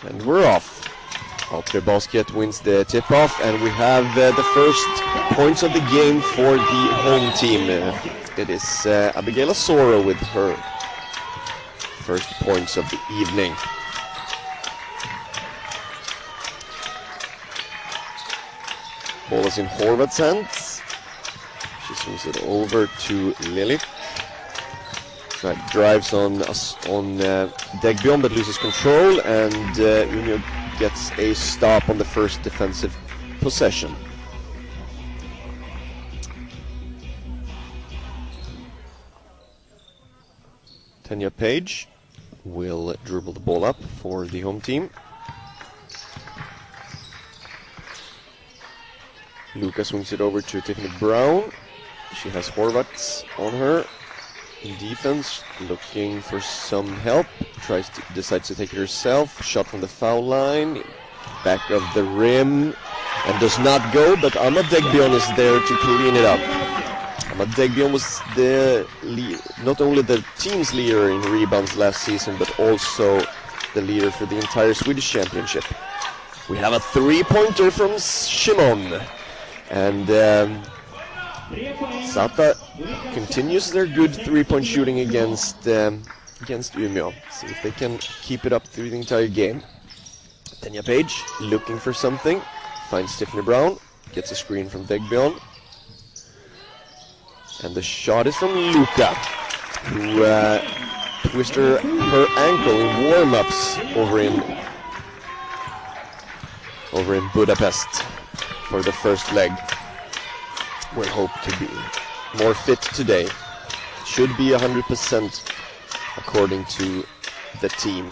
And we're off. Altre Basket wins the tip-off, and we have the first points of the game for the home team. It is Abigail Asoro with her first points of the evening. Ball is in Horvath's hands. She swings it over to Lily. That drives on DEGBEON, but loses control, and Umeå gets a stop on the first defensive possession. Tanya Page will dribble the ball up for the home team. Luca swings it over to Tiffany Brown. She has Horvaths on her. In defense, looking for some help. Decides to take it herself. Shot from the foul line. Back of the rim. And does not go, but Anna DEGBEON is there to clean it up. Anna DEGBEON was not only the team's leader in rebounds last season, but also the leader for the entire Swedish championship. We have a three-pointer from Shimon. And CSATA continues their good three-point shooting against Umeå. See if they can keep it up through the entire game. Tanya Page looking for something. Finds Tiffany Brown. Gets a screen from DEGBEON. And the shot is from Luca, who twisted her ankle in warm-ups over in Budapest for the first leg. We'll hope to be more fit today. Should be 100% according to the team.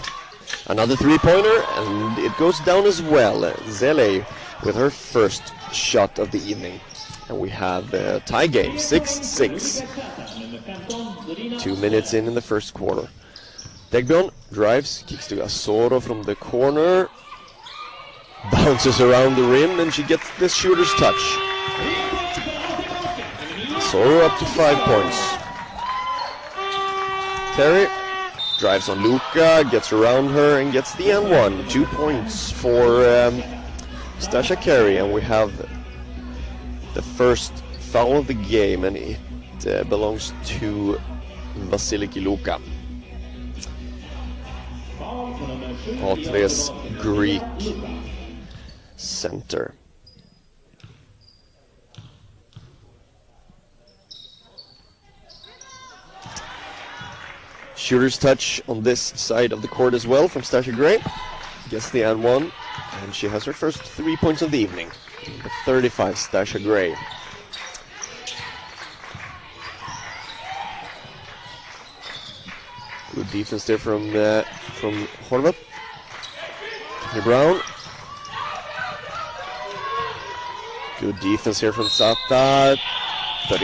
Another three-pointer, and it goes down as well. Zele with her first shot of the evening. And we have a tie game, 6-6. 2 minutes in the first quarter. DEGBEON drives, kicks to Asoro from the corner. Bounces around the rim, and she gets the shooter's touch. Asoro up to 5 points. Terry drives on Luca, gets around her, and gets the N1. 2 points for Stasha Carey, and we have the first foul of the game, and it belongs to Vasiliki Luka. Atre's Greek center. Shooter's touch on this side of the court as well from Stasha Gray. Gets the N1, and she has her first 3 points of the evening. Number 35, Stasha Gray. Good defense there from Horvath. Tiffany Brown. Good defense here from CSATA. But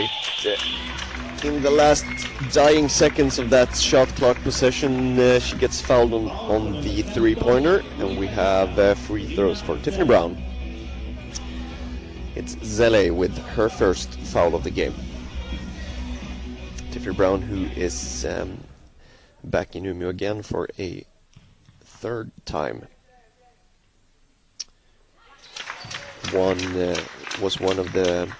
in the last dying seconds of that shot clock possession, she gets fouled on the three-pointer, and we have free throws for Tiffany Brown. It's Zele with her first foul of the game. Tiffany Brown, who is back in Umeå again for a third time. Was one of the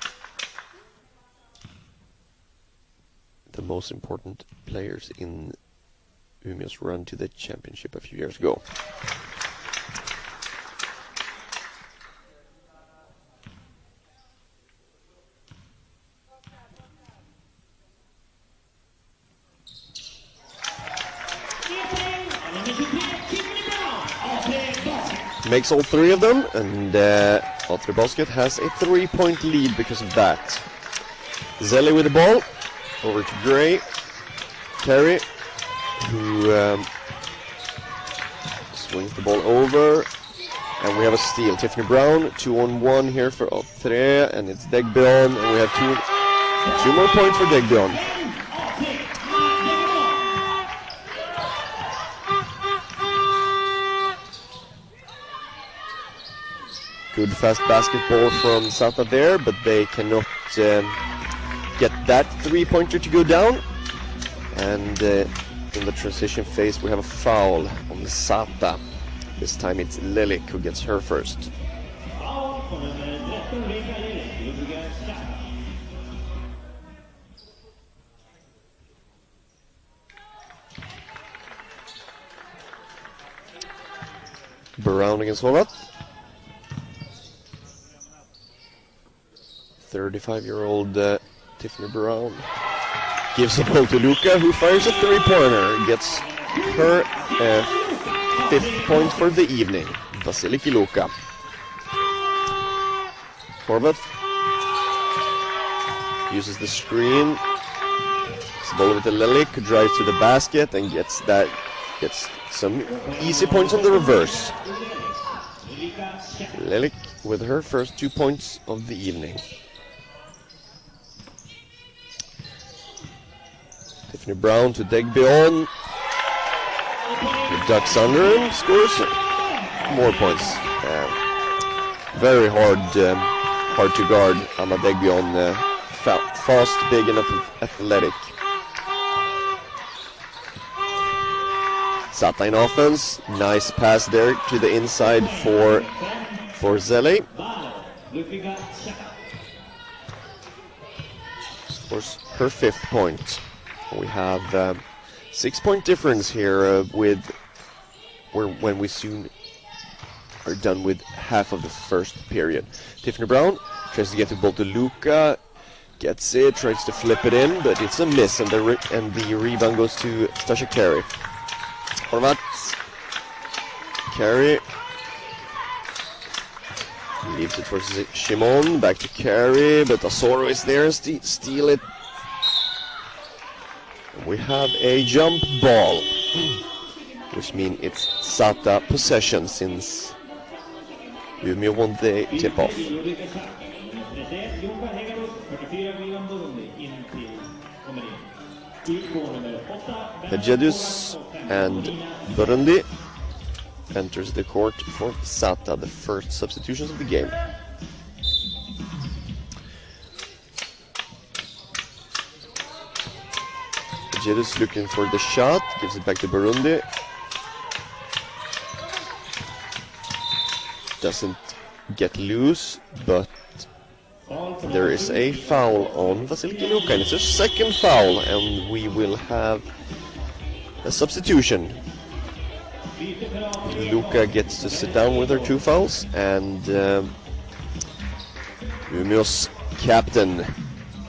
most important players in Umeå's run to the championship a few years ago. Makes all three of them, and Altre Basket has a 3-point lead because of that. Zelle with the ball, over to Gray. Terry, who swings the ball over, and we have a steal. Tiffany Brown, 2-on-1 here for Altre, and it's DEGBEON, and we have two more points for DEGBEON. Good fast basketball from CSATA there, but they cannot get that three-pointer to go down. And in the transition phase, we have a foul on the CSATA. This time it's Lelik who gets her first. Brown against Horvath. 35-year-old Tiffany Brown gives the ball to Luka, who fires a three-pointer. Gets her 5th point for the evening. Vasiliki Luka. Horvath uses the screen. It's the ball with the Lelik, who drives to the basket and gets some easy points on the reverse. Lelik with her first 2 points of the evening. Tiffany Brown to DEGBEON. He ducks under and scores more points. Very hard to guard. Anna DEGBEON, fast, big, and athletic. CSATA in offense. Nice pass there to the inside for Zelle. Scores her 5th point. We have 6-point difference here when we soon are done with half of the first period. Tiffany Brown tries to get the ball to Luka, gets it, tries to flip it in, but it's a miss, and the rebound goes to Stasha Carey. Horvath, Carey leaves it for Shimon, back to Carey, but Asoro is there, steal it. We have a jump ball, which means it's CSATA possession since Umeå won the tip-off. Hedjedus and Burundi enters the court for CSATA, the first substitutions of the game. Hedjedus looking for the shot, gives it back to Burundi. Doesn't get loose, but there is a foul on Vasiliki Luka, and it's a 2nd foul, and we will have a substitution. Luka gets to sit down with her 2 fouls, and Umeå's captain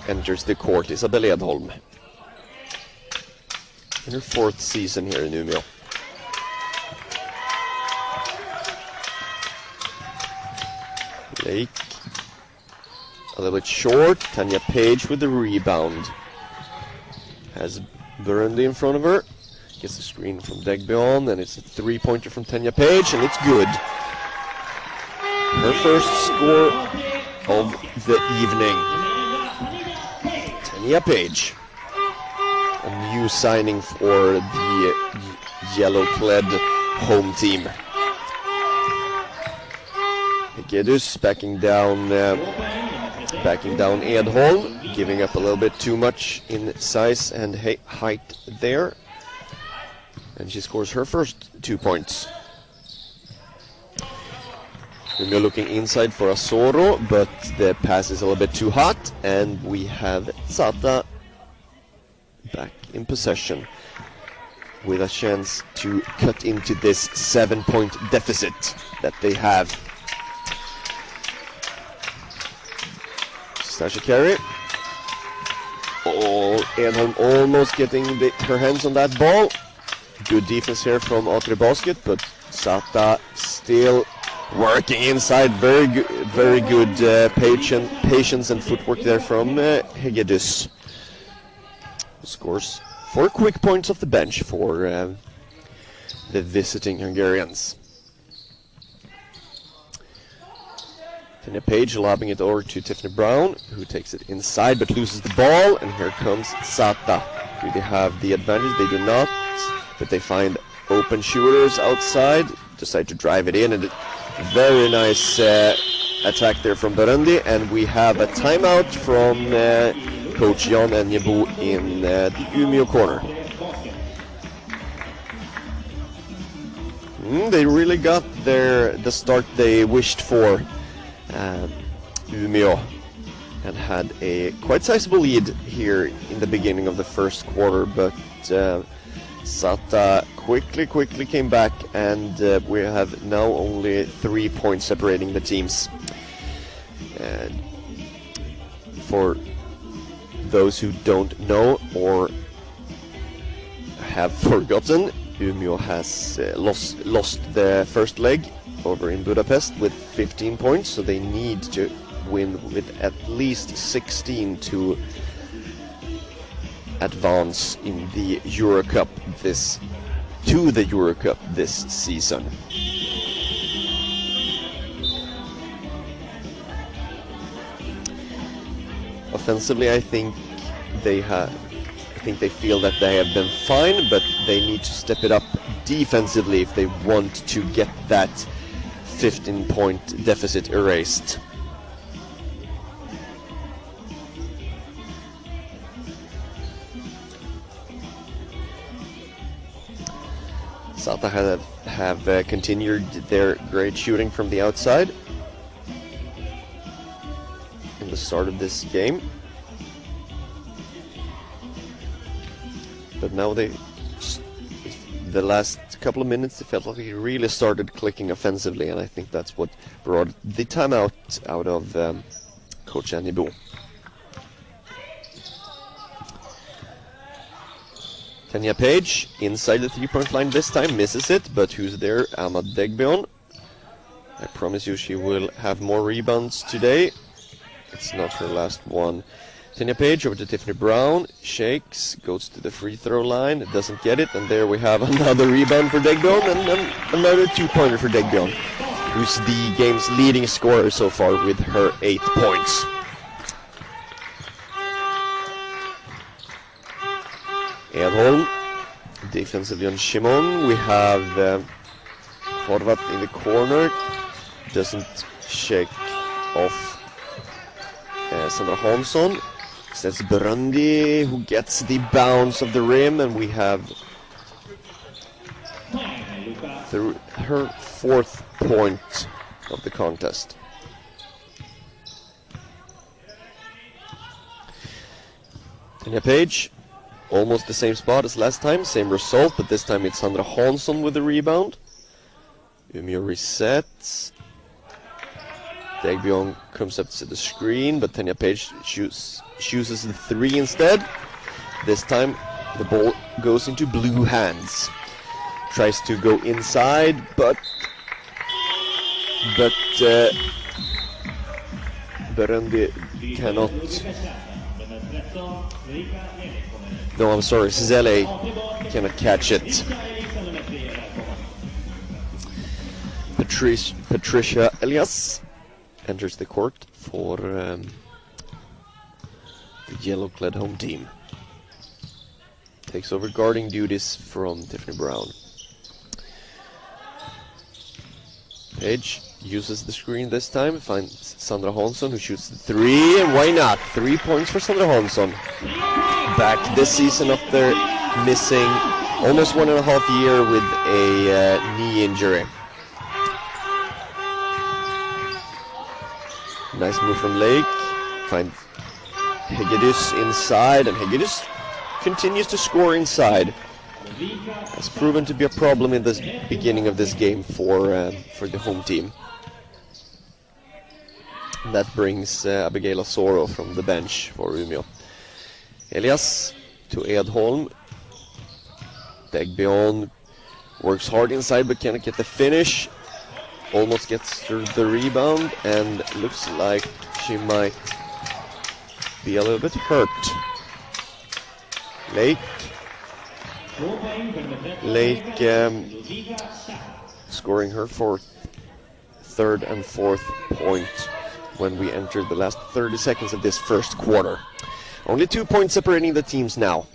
enters the court, Isabel Edholm. In her 4th season here in Umeå. Lake a little bit short. Tanya Page with the rebound. Has Burundi in front of her. Gets the screen from DEGBEON, and it's a 3-pointer from Tanya Page, and it's good. Her first score of the evening. Tanya Page. A new signing for the yellow-clad home team. Hedjedus backing down Edholm, giving up a little bit too much in size and height there. And she scores her first 2 points. We're looking inside for Asoro, but the pass is a little bit too hot, and we have CSATA back in possession with a chance to cut into this 7-point deficit that they have. Stasha Carey. Edholm almost getting her hands on that ball. Good defense here from Atre Basket, but CSATA still working inside. Very good patience and footwork there from Hedjedus. Scores 4 quick points off the bench for the visiting Hungarians. Tanya Page lobbing it over to Tiffany Brown, who takes it inside but loses the ball, and here comes CSATA. Do they have the advantage? They do not, but they find open shooters outside, decide to drive it in, and a very nice attack there from Burundi, and we have a timeout from Coach Jan Enjebo in the Umeå corner. They really got the start they wished for, Umeå, and had a quite sizable lead here in the beginning of the first quarter, but CSATA quickly came back, and we have now only 3 points separating the teams. For those who don't know or have forgotten, Umeå has lost the first leg over in Budapest with 15 points, so they need to win with at least 16 to advance in the Eurocup this season. Offensively, I think they feel that they have been fine, but they need to step it up defensively if they want to get that 15-point deficit erased. CSATA have continued their great shooting from the outside in the start of this game, but now the last couple of minutes, it felt like he really started clicking offensively, and I think that's what brought the timeout out of Coach Anibou. Tanya Page inside the three-point line this time, misses it, but who's there? DEGBEON. I promise you she will have more rebounds today. It's not her last one. Tanya Page over to Tiffany Brown, shakes, goes to the free throw line, doesn't get it, and there we have another rebound for DEGBEON and another two-pointer for DEGBEON, who's the game's leading scorer so far with her 8 points. Edholm, defensively on Shimon. We have Horvat in the corner, doesn't shake off Sandra Hansson. That's Burundi who gets the bounce of the rim, and we have her 4th point of the contest. Tanya Page, almost the same spot as last time, same result, but this time it's Sandra Hansson with the rebound. Umeå resets. DEGBEON comes up to the screen, but Tanya Page chooses the 3 instead. This time the ball goes into blue hands. Tries to go inside, but Burundi cannot. No, I'm sorry, Zele cannot catch it. Patricia Elias enters the court for the yellow-clad home team. Takes over guarding duties from Tiffany Brown. Page uses the screen this time, finds Sandra Hansson who shoots the 3, and why not? 3 points for Sandra Hansson. Back this season after missing almost 1.5 years with a knee injury. Nice move from Lake. Finds Hegedus inside, and Hegedus continues to score inside. Has proven to be a problem in the beginning of this game for the home team. And that brings Abigail Asoro from the bench for Umeå. Elias to Edholm. DEGBEON works hard inside but cannot get the finish. Almost gets the rebound and looks like she might be a little bit hurt. Lake scoring her 3rd and 4th point when we enter the last 30 seconds of this first quarter. Only 2 points separating the teams now,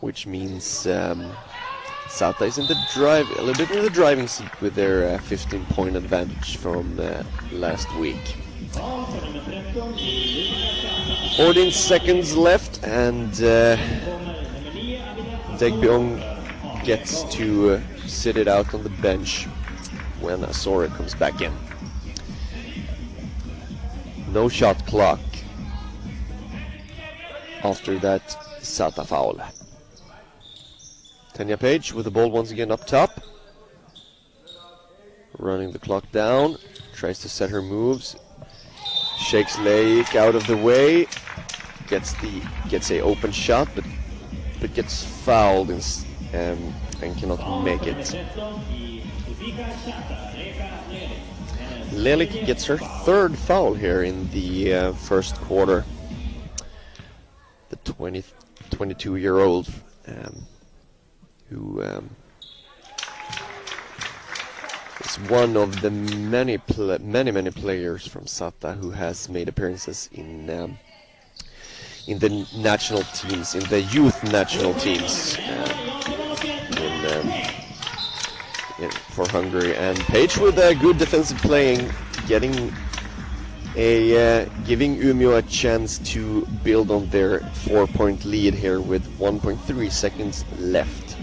which means CSATA is in the a little bit in the driving seat with their 15-point advantage from last week. 14 seconds left, and DEGBEON gets to sit it out on the bench when Asoro comes back in. No shot clock after that CSATA foul. Tanya Page with the ball once again up top. Running the clock down. Tries to set her moves. Shakes Leik out of the way. Gets a open shot, but gets fouled and cannot make it. Lelik gets her third foul here in the first quarter. The 22-year-old who is one of the many players from CSATA who has made appearances in the national teams, in the youth national teams for Hungary. And Page with a good defensive playing, giving Umeå a chance to build on their 4-point lead here with 1.3 seconds left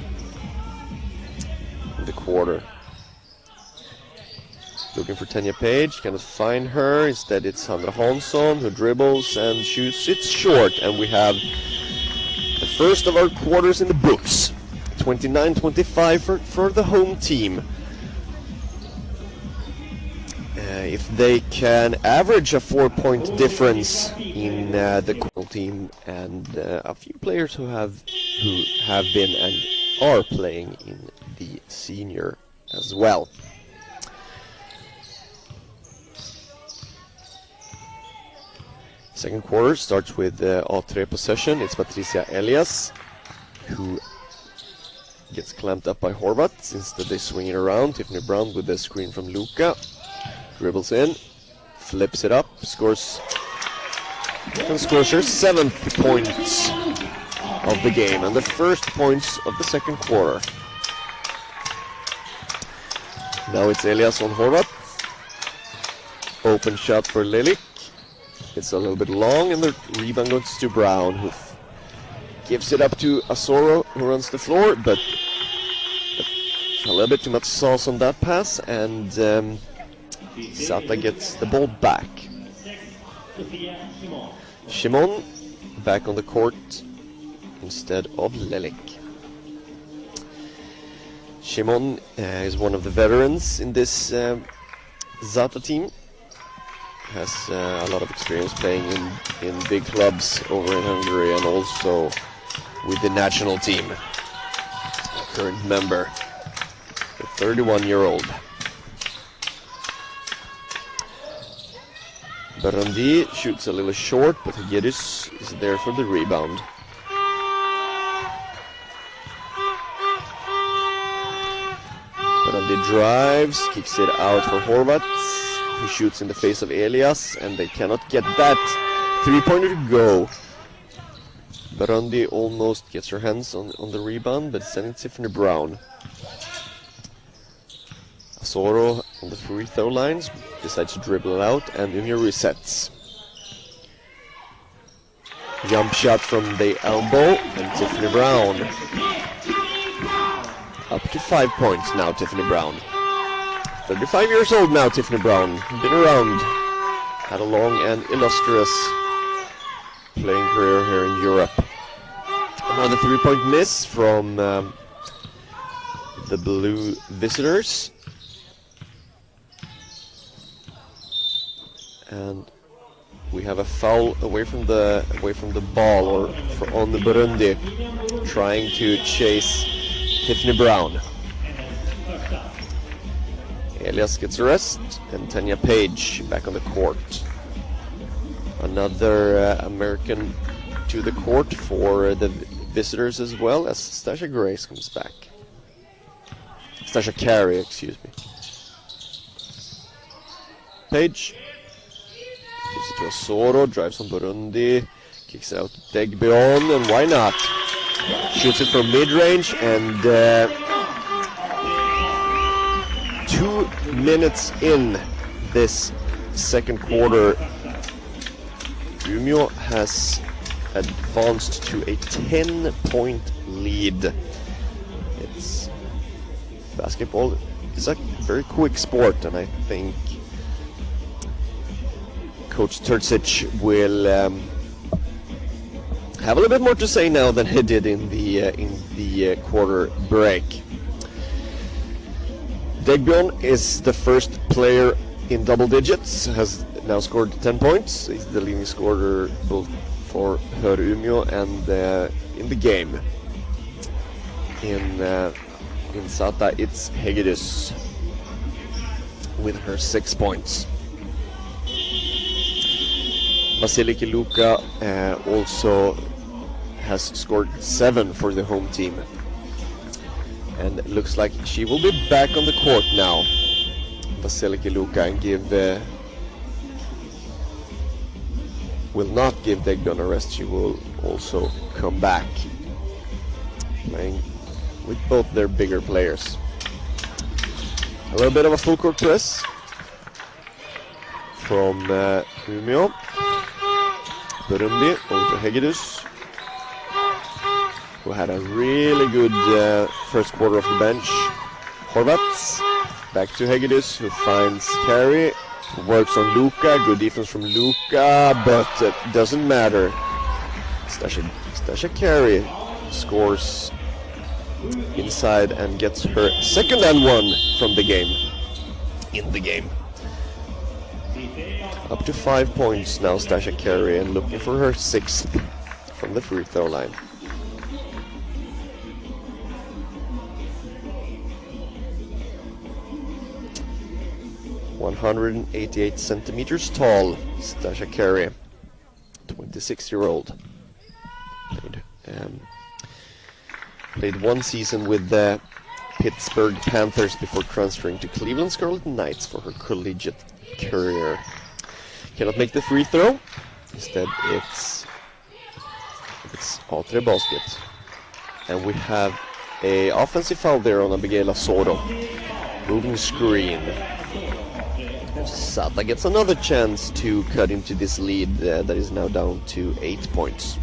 in the quarter. Looking for Tanya Page, cannot find her. Instead it's Sandra Hansson who dribbles and shoots it short, and we have the first of our quarters in the books. 29-25 for the home team. If they can average a 4-point difference in the core team, and a few players who have been and are playing in the senior as well. Second quarter starts with A3 possession. It's Patricia Elias who gets clamped up by Horvath. Instead they swing it around. Tiffany Brown with the screen from Luka. Dribbles in, flips it up, scores her 7th points of the game and the first points of the second quarter. Now it's Elias on Horvath. Open shot for Lilik. It's a little bit long, and the rebound goes to Brown, who gives it up to Asoro, who runs the floor, but a little bit too much sauce on that pass, and CSATA gets the ball back. Shimon back on the court instead of Lelik. Shimon is one of the veterans in this CSATA team. Has a lot of experience playing in big clubs over in Hungary and also with the national team. Current member, the 31-year-old. Barandi shoots a little short, but Hegedus is there for the rebound. Barandi drives, kicks it out for Horvath, who shoots in the face of Elias, and they cannot get that 3-pointer to go. Barandi almost gets her hands on the rebound, but sending Tiffany Brown. Asoro on the free throw lines decides to dribble out, and Umeå resets. Jump shot from the elbow, and Tiffany Brown. Up to 5 points now, Tiffany Brown. 35 years old now, Tiffany Brown. Been around. Had a long and illustrious playing career here in Europe. Another 3-point miss from the blue visitors. And we have a foul away from the ball, or on the Burundi, trying to chase Tiffany Brown. Elias gets a rest, and Tanya Page back on the court. Another American to the court for the visitors as well, as Stasha Grace comes back. Stasha Carey, excuse me. Page gives it to Asoro, drives on Burundi, kicks out DEGBEON, and why not? Shoots it from mid-range, and 2 minutes in this second quarter, Umeå has advanced to a 10-point lead. It's Basketball is a very quick sport, and I think Coach Terzic will have a little bit more to say now than he did in the quarter break. DEGBEON is the first player in double digits, has now scored 10 points. He's the leading scorer both for Umeå and in the game. In CSATA, it's Hegedus with her 6 points. Vasiliki Luka also has scored 7 for the home team. And it looks like she will be back on the court now, Vasiliki Luka, and will not give DEGBEON a rest. She will also come back, playing with both their bigger players. A little bit of a full court press from Umeå. Burundi over to Hegedus, who had a really good first quarter off the bench. Horvats back to Hegedus, who finds Carey, works on Luka. Good defense from Luka, but it doesn't matter. Stasha Carey scores inside and gets her second and one from the game. In the game. Up to 5 points now, Stasha Carey, and looking for her 6th from the free throw line. ...188 centimeters tall, Stasha Carey, 26-year-old. Played 1 season with the Pittsburgh Panthers before transferring to Cleveland Scarlet Knights for her collegiate career. Cannot make the free throw. Instead, it's Atre basket. And we have a offensive foul there on Abigail Soro. Moving screen. CSATA gets another chance to cut into this lead that is now down to 8 points.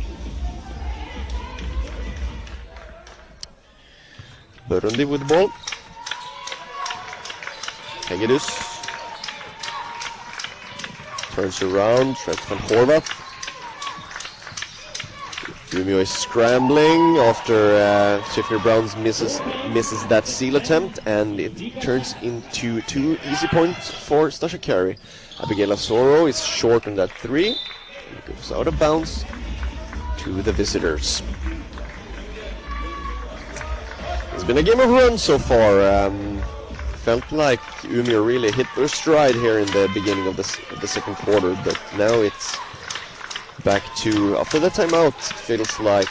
Burundi with the ball. Hegedus turns around, tries to find Horvath. Umeå is scrambling after Tiffany Browns misses that seal attempt, and it turns into 2 easy points for Stasha Carey. Abigail Soro is short on that 3. It goes out of bounds to the visitors. It's been a game of runs so far. Felt like Umeå really hit their stride here in the beginning of the second quarter, but now it's back to, after the timeout, it feels like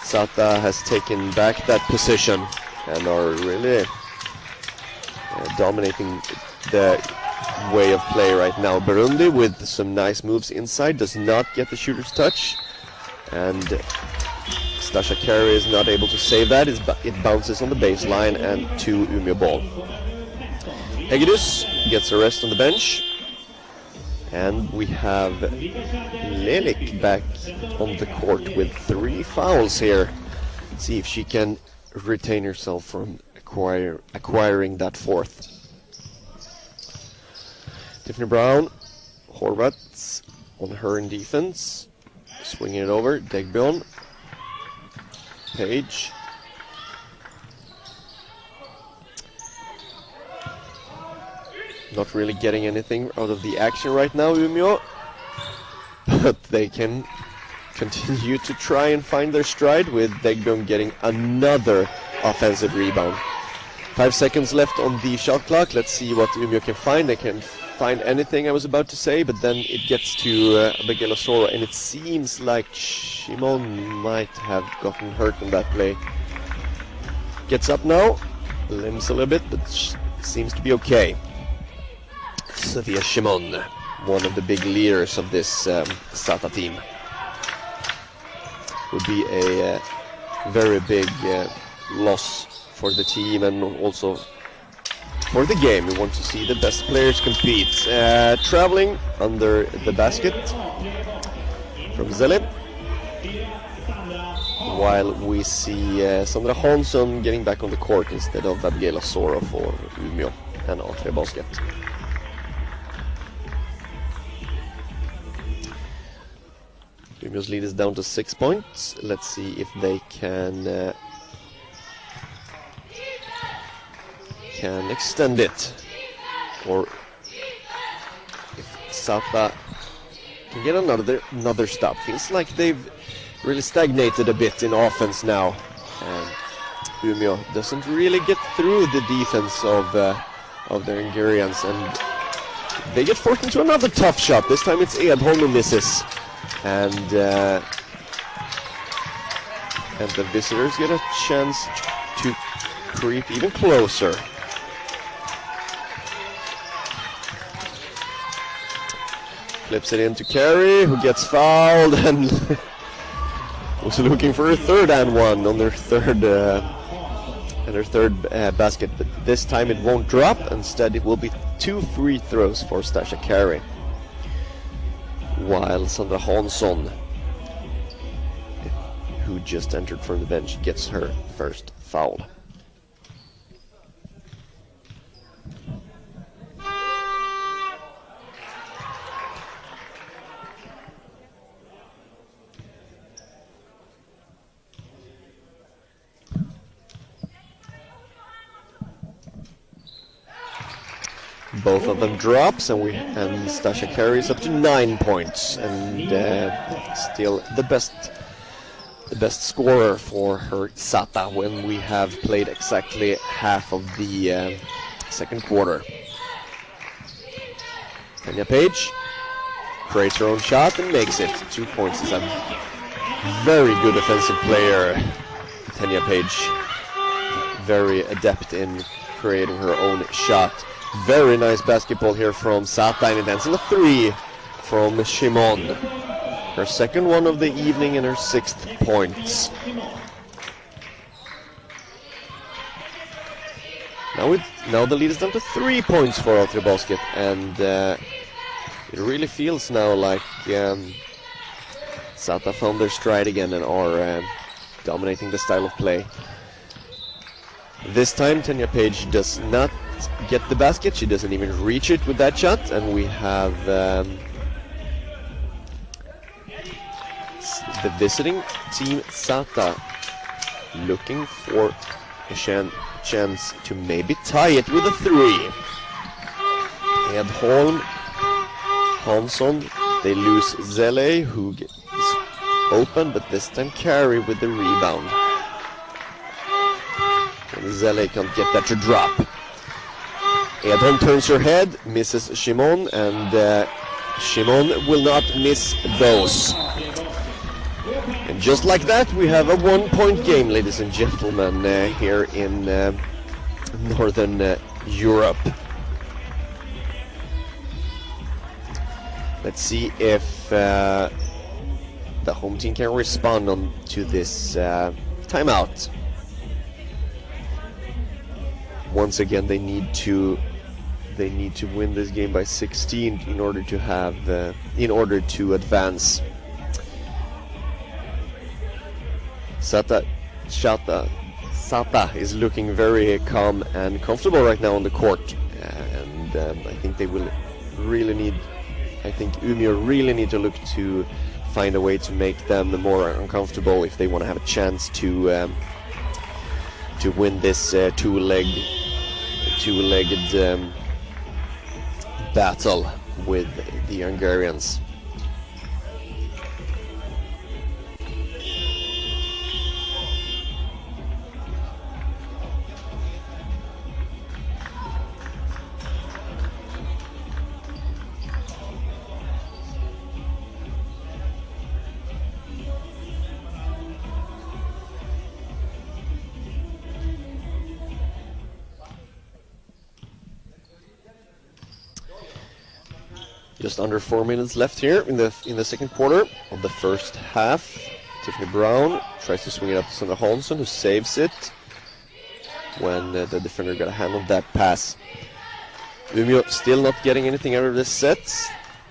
CSATA has taken back that position and are really dominating the way of play right now. Burundi with some nice moves inside, does not get the shooter's touch, and Stasha Carey is not able to save that. It bounces on the baseline and to Umeå ball. Hegedus gets a rest on the bench. And we have Lelik back on the court with 3 fouls here. See if she can retain herself from acquiring that 4th. Tiffany Brown, Horvath on her in defense. Swinging it over, DEGBEON. Page. Not really getting anything out of the action right now, Umeå. But they can continue to try and find their stride with DEGBEON getting another offensive rebound. 5 seconds left on the shot clock. Let's see what Umeå can find. They can find anything I was about to say, but then it gets to Abigail Soro, and it seems like Shimon might have gotten hurt in that play. Gets up now, limps a little bit, but seems to be okay. Sofia Shimon, one of the big leaders of this CSATA team. Would be a very big loss for the team and also for the game. We want to see the best players compete. Traveling under the basket from Zele. while we see Sandra Hansson getting back on the court instead of Gabriela Soro for Umeå and A3 Basket. Umeå's lead is down to 6 points. Let's see if they can extend it, or if CSATA can get another stop. Feels like they've really stagnated a bit in offense now, and Umeå doesn't really get through the defense of their Hungarians, and they get forced into another tough shot. This time it's Edholm who misses, and the visitors get a chance to creep even closer. Flips it into Carey, who gets fouled and was looking for a third and one on their third basket, but this time it won't drop. Instead, it will be 2 free throws for Stasha Carey, while Sandra Hansson, who just entered from the bench, gets her first foul. Both of them drops, and Stasha Carey is up to 9 points, and still the best scorer for her CSATA when we have played exactly half of the second quarter. Tanya Page creates her own shot and makes it. 2 points. Is a very good offensive player, Tanya Page. Very adept in creating her own shot. Very nice basketball here from CSATA, and it ends in a 3 from Shimon. Her second one of the evening and her 6th points. Now the lead is down to 3 points for A3 Basket, and it really feels now like CSATA found their stride again and are dominating the style of play. This time Tanya Page does not get the basket. She doesn't even reach it with that shot, and we have the visiting team CSATA looking for a chance to maybe tie it with a 3. Edholm, Hansson, they lose Zelle, who is open, but this time Carey with the rebound. And Zelle can't get that to drop. Edholm turns her head, misses Shimon, and Shimon will not miss those. And just like that, we have a 1-point game, ladies and gentlemen, here in Northern Europe. Let's see if the home team can respond to this timeout. Once again, they need to win this game by 16 in order to advance. CSATA is looking very calm and comfortable right now on the court, and I think they will really need. I think Umeå really need to look to find a way to make them more uncomfortable if they want to have a chance to win this two-legged battle with the Hungarians. Just under 4 minutes left here in the second quarter of the first half. Tiffany Brown tries to swing it up to Sandra Hansson, who saves it when the defender got a hand on that pass. Umeå still not getting anything out of this set.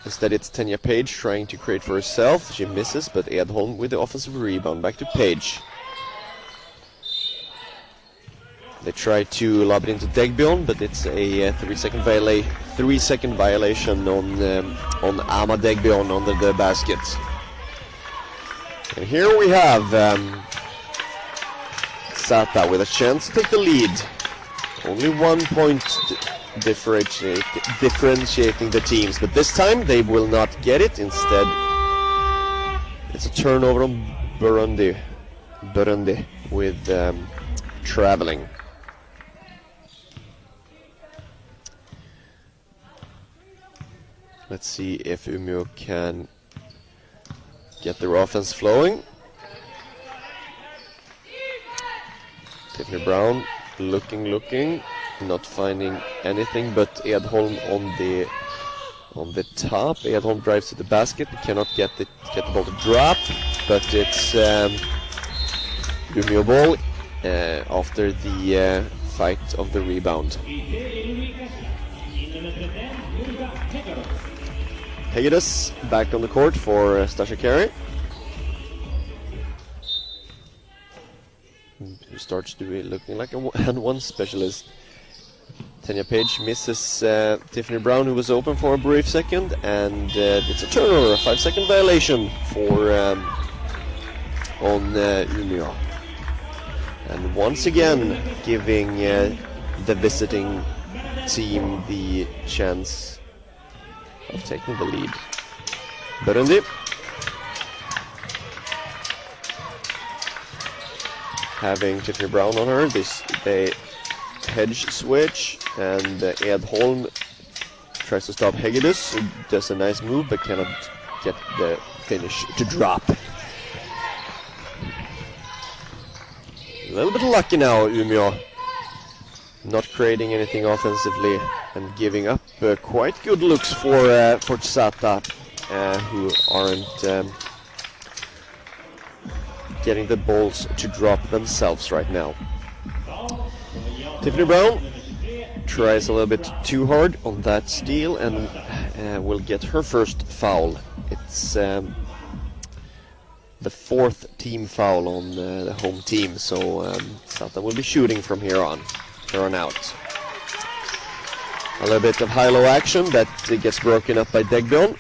Instead it's Tenya Page trying to create for herself. She misses, but Edholm with the offensive rebound. Back to Page. They try to lob it into DEGBEON, but it's a 3-second violation on Ama DEGBEON under the basket. And here we have CSATA with a chance to take the lead. Only 1 point differentiating the teams, but this time they will not get it. Instead, it's a turnover on Burundi with traveling. Let's see if Umeå can get their offense flowing. Tiffany Brown looking, not finding anything but Edholm on the top. Edholm drives to the basket, cannot get the ball to drop, but it's Umeå ball after the fight of the rebound. Hegedus back on the court for Stasha Carey, who starts to be looking like a one specialist. Tenya Page misses Tiffany Brown, who was open for a brief second, and it's a turnover, a 5-second violation for on Umeå. And once again giving the visiting team the chance of taking the lead. Burundi having Tiffany Brown on her. They hedge switch, and Edholm tries to stop Hegedus, who does a nice move but cannot get the finish to drop. A little bit lucky now, Umeå, not creating anything offensively and giving up quite good looks for CSATA, who aren't getting the balls to drop themselves right now. Tiffany Brown tries a little bit too hard on that steal and will get her first foul. It's the 4th team foul on the home team, so CSATA will be shooting from here on out. A little bit of high-low action that gets broken up by DEGBEON,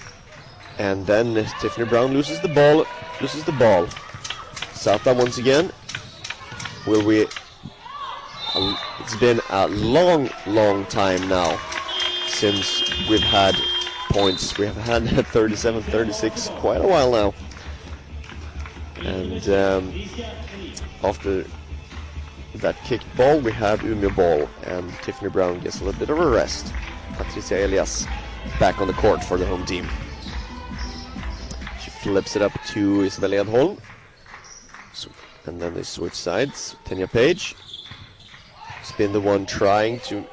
and then Tiffany Brown loses the ball. CSATA once again. It's been a long time now since we've had points. We have had 37-36 quite a while now, and after that kicked ball, we have Umeå ball, and Tiffany Brown gets a little bit of a rest. Patricia Elias back on the court for the home team. She flips it up to Isabella Edholm, and then they switch sides. Tenya Page has been the one trying to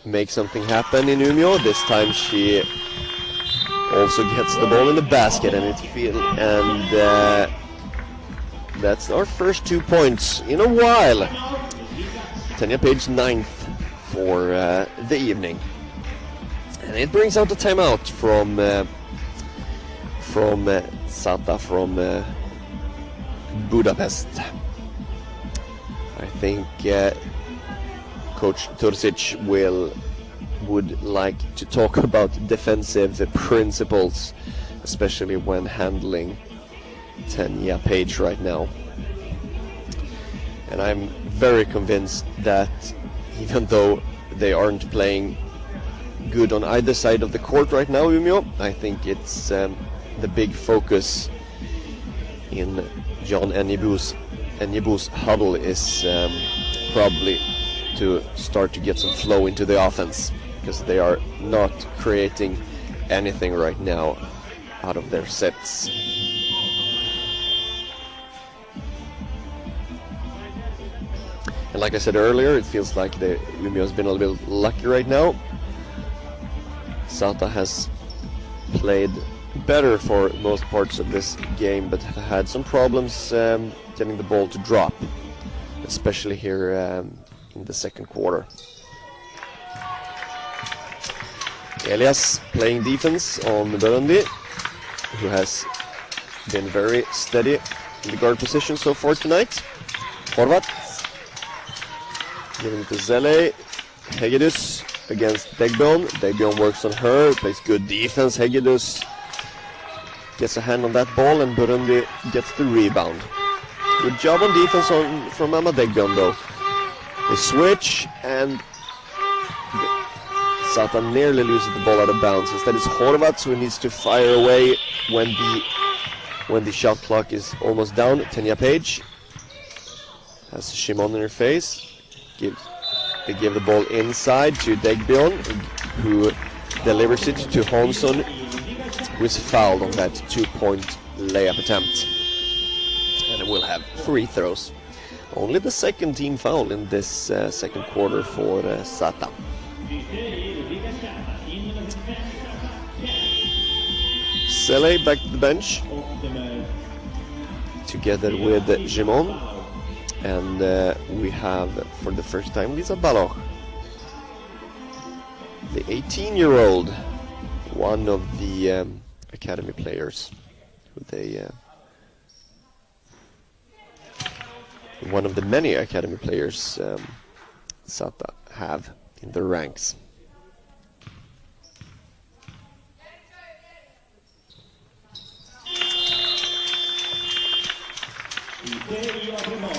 make something happen in Umeå. This time she also gets the ball in the basket, and that's our first 2 points in a while. Tenya Page 9th for the evening, and it brings out the timeout from CSATA from Budapest. I think Coach Turcic would like to talk about defensive principles, especially when handling Tenya Page right now. And I'm very convinced that even though they aren't playing good on either side of the court right now, Umeå, I think it's the big focus in John Enjebu's huddle is probably to start to get some flow into the offense, because they are not creating anything right now out of their sets. And like I said earlier, it feels like Umeå has been a little bit lucky right now. CSATA has played better for most parts of this game, but have had some problems getting the ball to drop, especially here in the second quarter. Elias playing defense on Burundi, who has been very steady in the guard position so far tonight. Horvat giving it to Zele. Hegedus against DEGBEON. DEGBEON works on her, plays good defense. Hegedus gets a hand on that ball and Burundi gets the rebound. Good job on defense from Mama DEGBEON though. They switch and CSATA nearly loses the ball out of bounds. Instead it's Horvat who needs to fire away when the shot clock is almost down. Tenya Page has Shimon in her face. They give the ball inside to DEGBEON, who delivers it to Hansson, who is fouled on that 2-point layup attempt. And it will have free throws. Only the second team foul in this second quarter for CSATA. Sele back to the bench, together with Jimon. And we have, for the first time, Lisa Baloch, the 18-year-old, one of the academy players, one of the many academy players CSATA have in their ranks.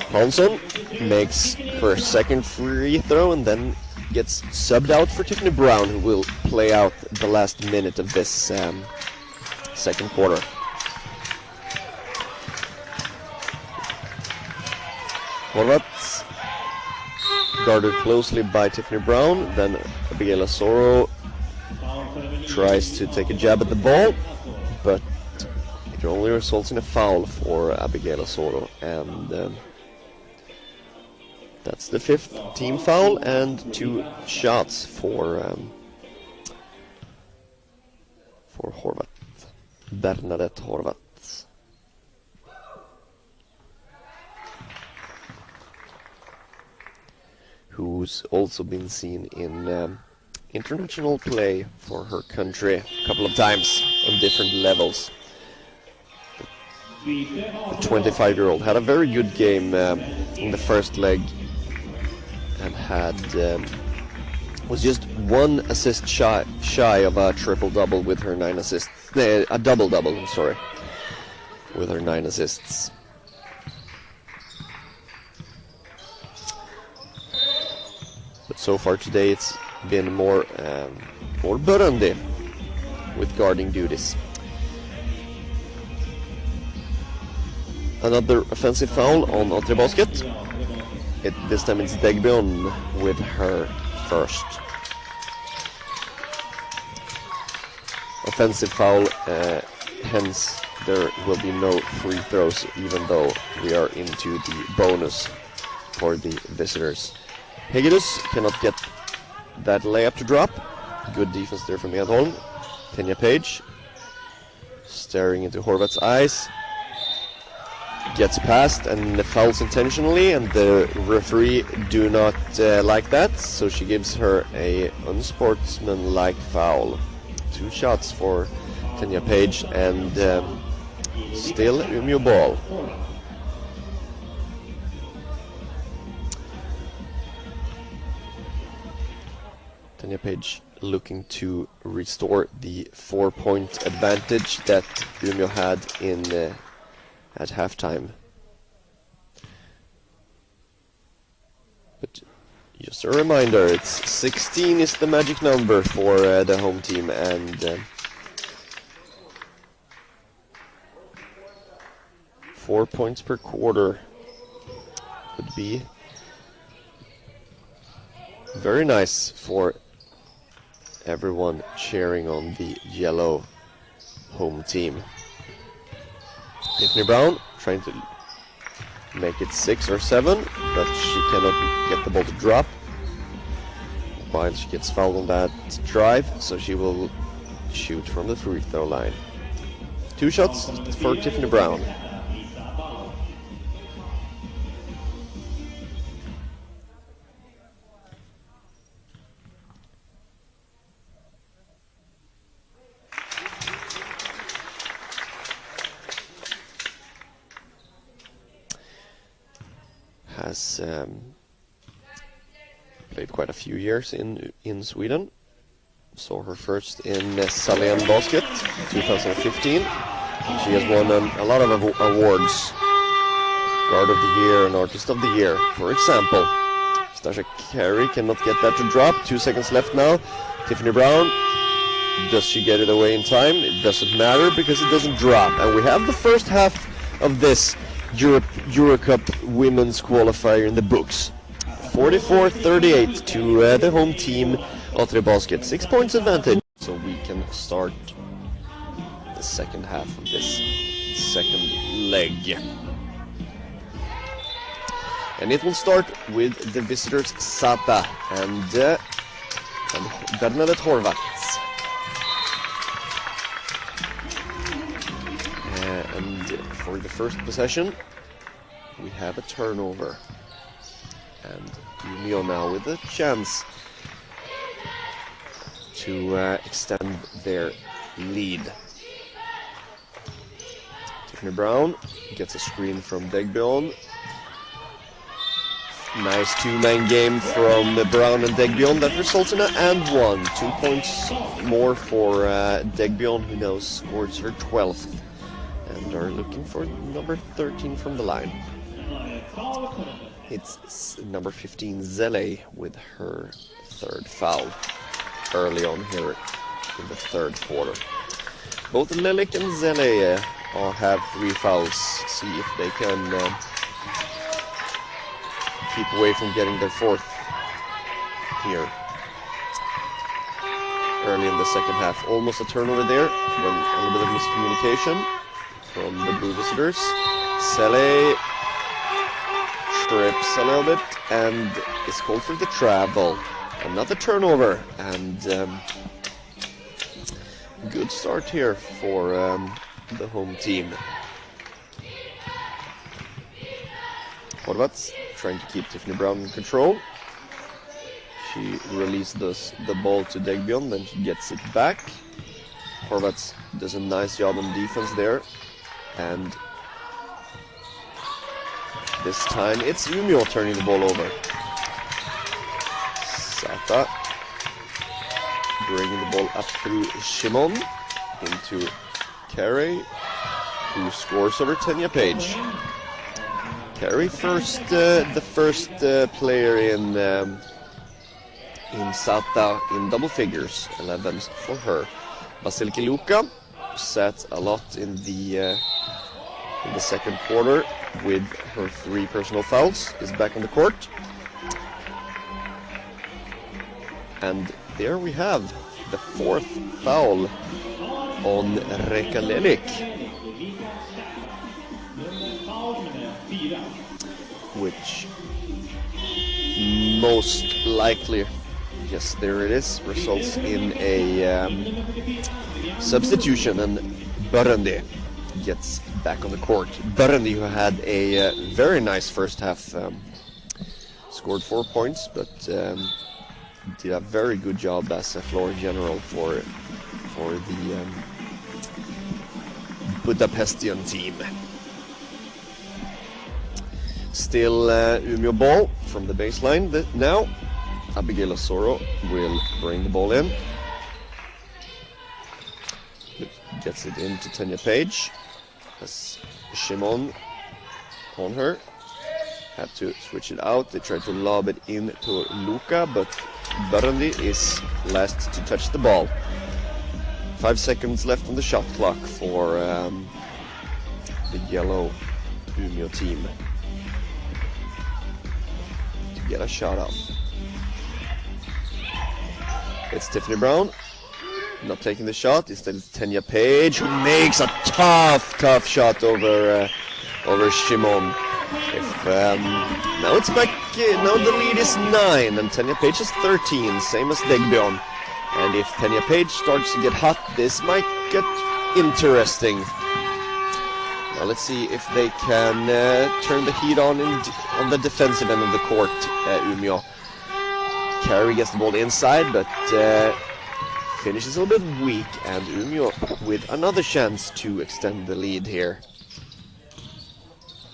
Hansson makes her second free throw and then gets subbed out for Tiffany Brown, who will play out the last minute of this second quarter. Horvat guarded closely by Tiffany Brown, then Abigail Asoro tries to take a jab at the ball, but it only results in a foul for Abigail Asoro, and that's the 5th team foul and 2 shots for Horvat, Bernadette Horvat. Who's also been seen in international play for her country a couple of times on different levels. The 25-year-old had a very good game in the first leg and was just 1 assist shy of a triple-double with her 9 assists. A double-double, I'm sorry, with her 9 assists. But so far today it's been more for Burundi with guarding duties. Another offensive foul on Atre Basket. This time it's DEGBEON with her first offensive foul, hence there will be no free throws, even though we are into the bonus for the visitors. Hegedus cannot get that layup to drop. Good defense there from Edholm. Tenya Page staring into Horvat's eyes. Gets past and fouls intentionally, and the referee do not like that, so she gives her a unsportsmanlike foul. 2 shots for Tenya Page, and still Umeå ball. Tenya Page looking to restore the 4-point advantage that Umeå had in at halftime. But just a reminder, it's 16 is the magic number for the home team, and 4 points per quarter would be very nice for everyone cheering on the yellow home team. Tiffany Brown trying to make it 6 or 7, but she cannot get the ball to drop while she gets fouled on that drive, so she will shoot from the free throw line. 2 shots for Tiffany Brown. has played quite a few years in Sweden. Saw her first in Salén Basket 2015. She has won a lot of awards. Guard of the Year and Artist of the Year, for example. Stasha Carey cannot get that to drop. 2 seconds left now. Tiffany Brown. Does she get it away in time? It doesn't matter because it doesn't drop. And we have the first half of this Eurocup women's qualifier in the books. 44-38 to the home team, Atre Basket. 6 points advantage. So we can start the second half of this second leg. And it will start with the visitors CSATA and Bernadette Horvath. And for the first possession, we have a turnover. And Umeå now with a chance to extend their lead. Tiffany Brown gets a screen from DEGBEON. Nice two-man game from Brown and DEGBEON that results in an and one. 2 points more for DEGBEON, who now scores her 12th and are looking for number 13 from the line. It's number 15 Zele with her third foul early on here in the third quarter. Both Lelik and Zele have 3 fouls. See if they can keep away from getting their 4th here early in the second half. Almost a turnover there, but a little bit of miscommunication from the blue visitors. Zele trips a little bit and is called for the travel. Another turnover, and good start here for the home team. Horvath trying to keep Tiffany Brown in control. She released the ball to DEGBEON, then she gets it back. Horvath does a nice job on defense there, and this time it's Umeå turning the ball over. CSATA bringing the ball up through Shimon into Carey, who scores over Tenya Page. Carey the first player in CSATA in double figures, 11 for her. Basilike Luka sat a lot in the second quarter with her 3 personal fouls, is back on the court. And there we have the 4th foul on Reka Lelik, which most likely, yes, there it is, results in a substitution, and Börende gets back on the court. Börende, who had a very nice first half, scored 4 points, but did a very good job as a floor general for the Budapestian team. Still Umeå ball from the baseline now. Abigail Osoro will bring the ball in. Gets it into Tenya Page. Has Shimon on her. Had to switch it out. They tried to lob it into Luka, but Börende is last to touch the ball. 5 seconds left on the shot clock for the yellow Umeå team to get a shot up. It's Tiffany Brown not taking the shot. Instead it's Tenya Page, who makes a tough shot over Shimon. Now it's back. Now the lead is 9, and Tenya Page is 13, same as DEGBEON. And if Tenya Page starts to get hot, this might get interesting. Now let's see if they can turn the heat on the defensive end of the court. Umeå. Carey gets the ball inside, but finishes a little bit weak, and Umeå with another chance to extend the lead here.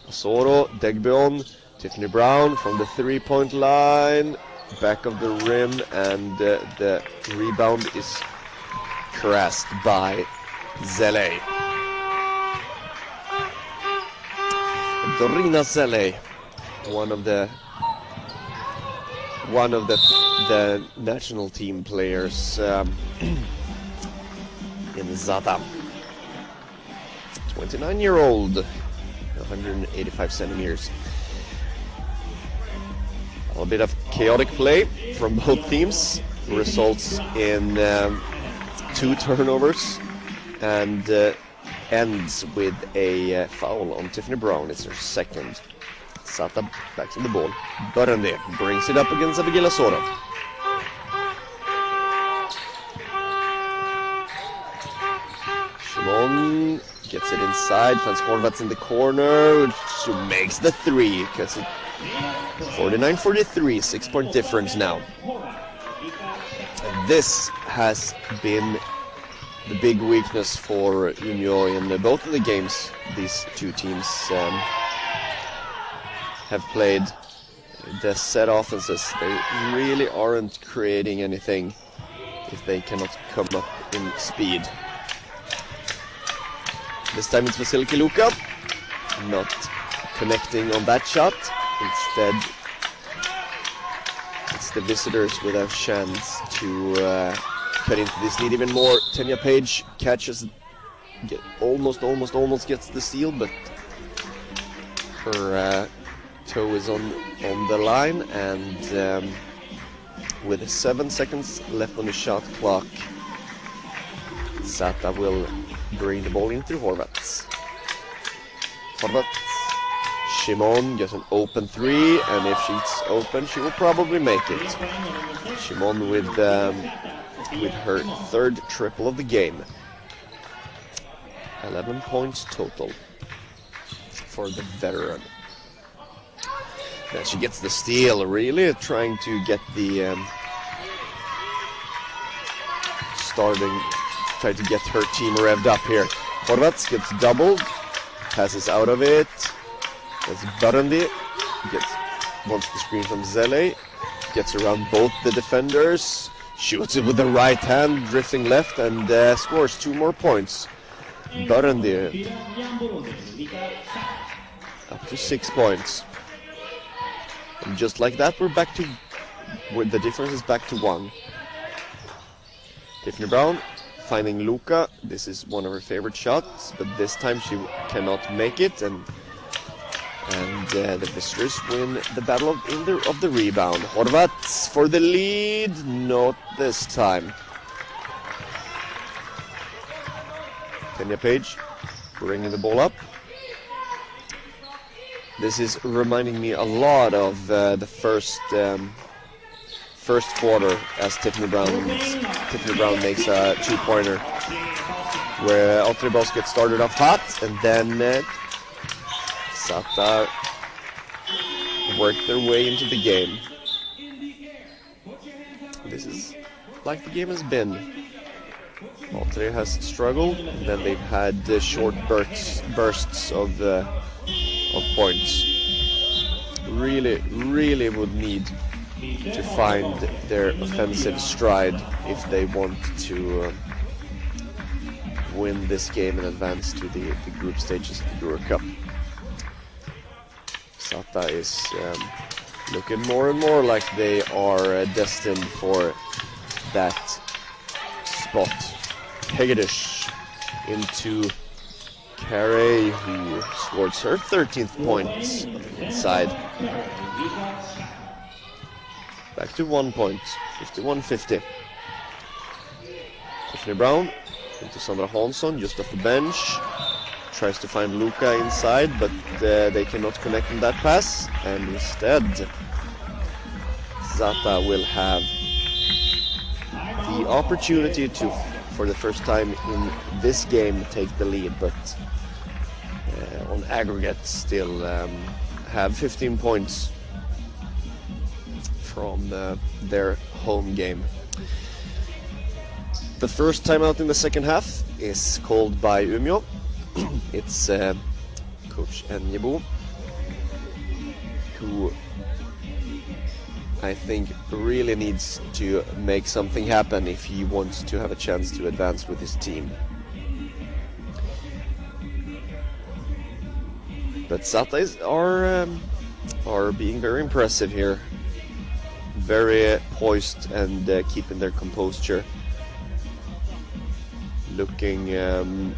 Osoro, DEGBEON, Tiffany Brown from the three-point line, back of the rim, and the rebound is caressed by Zele. Dorina Zele, one of the national team players in Zata. 29-year-old, 185 centimeters. A little bit of chaotic play from both teams results in 2 turnovers and ends with a foul on Tiffany Brown. It's her second. Zata back to the ball. Börende brings it up against Abigail Asoro. Shimon gets it inside, finds Horvaths in the corner. She makes the 3. Cuts it 49-43, 6-point difference now. And this has been the big weakness for Umeå in both of the games these two teams have played. The set offenses, they really aren't creating anything if they cannot come up in speed. This time it's Vasiliki Luka, not connecting on that shot. Instead, it's the visitors with a chance to cut into this lead even more. Tanya Page catches, almost gets the steal, but her toe is on the line, and with 7 seconds left on the shot clock, Zata will bring the ball in through Horvaths. Shimon gets an open 3, and if she's open, she will probably make it. Shimon with her 3rd triple of the game. 11 points total for the veteran. Then she gets the steal, really trying to get the try to get her team revved up here. Horvaths gets doubled, passes out of it. That's Barandi, wants the screen from Zele, gets around both the defenders, shoots it with the right hand, drifting left, and scores 2 more points. Barandi up to 6 points. And just like that, we're back to where the difference is back to 1. Tiffany Brown finding Luka. This is one of her favorite shots, but this time she cannot make it, and the visitors win the battle of the rebound. Horvaths for the lead, not this time. Tanya Page bringing the ball up. This is reminding me a lot of the first quarter as Tiffany Brown makes a 2-pointer, where all 3 balls get started off hot, and then Zata work their way into the game. This is like the game has been. Altre has struggled, and then they've had short bursts of points. Really would need to find their offensive stride if they want to win this game and advance to the group stages of the Eurocup. Zata is looking more and more like they are destined for that spot. Hegedish into Carey, who scores her 13th point inside. Back to 1 point, 51-50. Tiffany Brown into Sandra Hansson, just off the bench. Tries to find Luka inside, but they cannot connect on that pass. And instead, Zata will have the opportunity to, for the first time in this game, take the lead, but on aggregate still have 15 points from their home game. The first time out in the second half is called by Umeå. It's Coach Enjebo who I think really needs to make something happen if he wants to have a chance to advance with his team. But CSATA are being very impressive here. Very poised and keeping their composure. Looking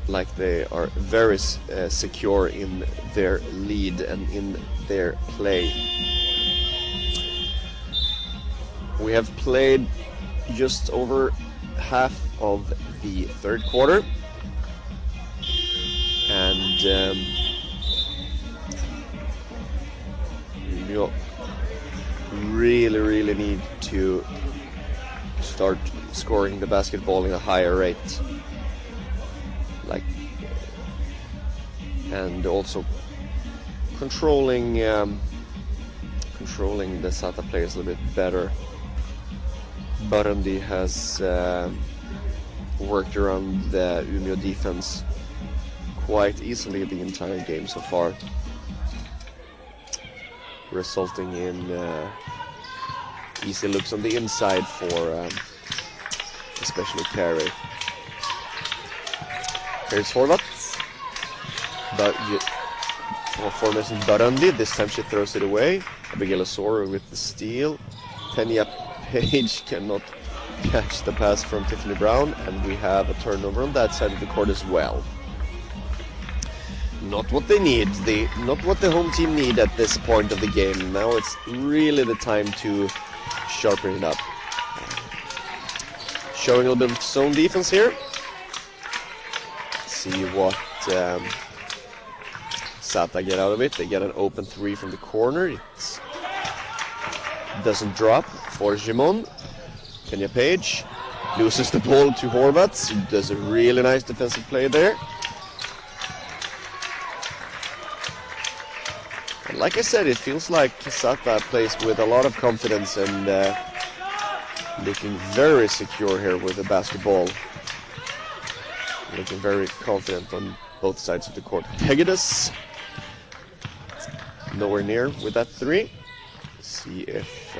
like they are very secure in their lead and in their play. We have played just over half of the third quarter, and you really need to start scoring the basketball in a higher rate, and also controlling the CSATA players a little bit better. Burundi has worked around the Umeå defense quite easily the entire game so far, resulting in easy looks on the inside for especially Carey. Here's Horvat. But formation Burundi. This time she throws it away. Abigail Osoro with the steal. Tenya Page cannot catch the pass from Tiffany Brown, and we have a turnover on that side of the court as well. Not what they need, not what the home team need at this point of the game. Now it's really the time to sharpen it up. Showing a little bit of zone defense here. See what CSATA get out of it. They get an open three from the corner. It doesn't drop for Gimon. Kenya Page loses the ball to Horvat. He does a really nice defensive play there. And like I said, it feels like CSATA plays with a lot of confidence and looking very secure here with the basketball. Looking very confident on both sides of the court. Hegedus nowhere near with that three. See if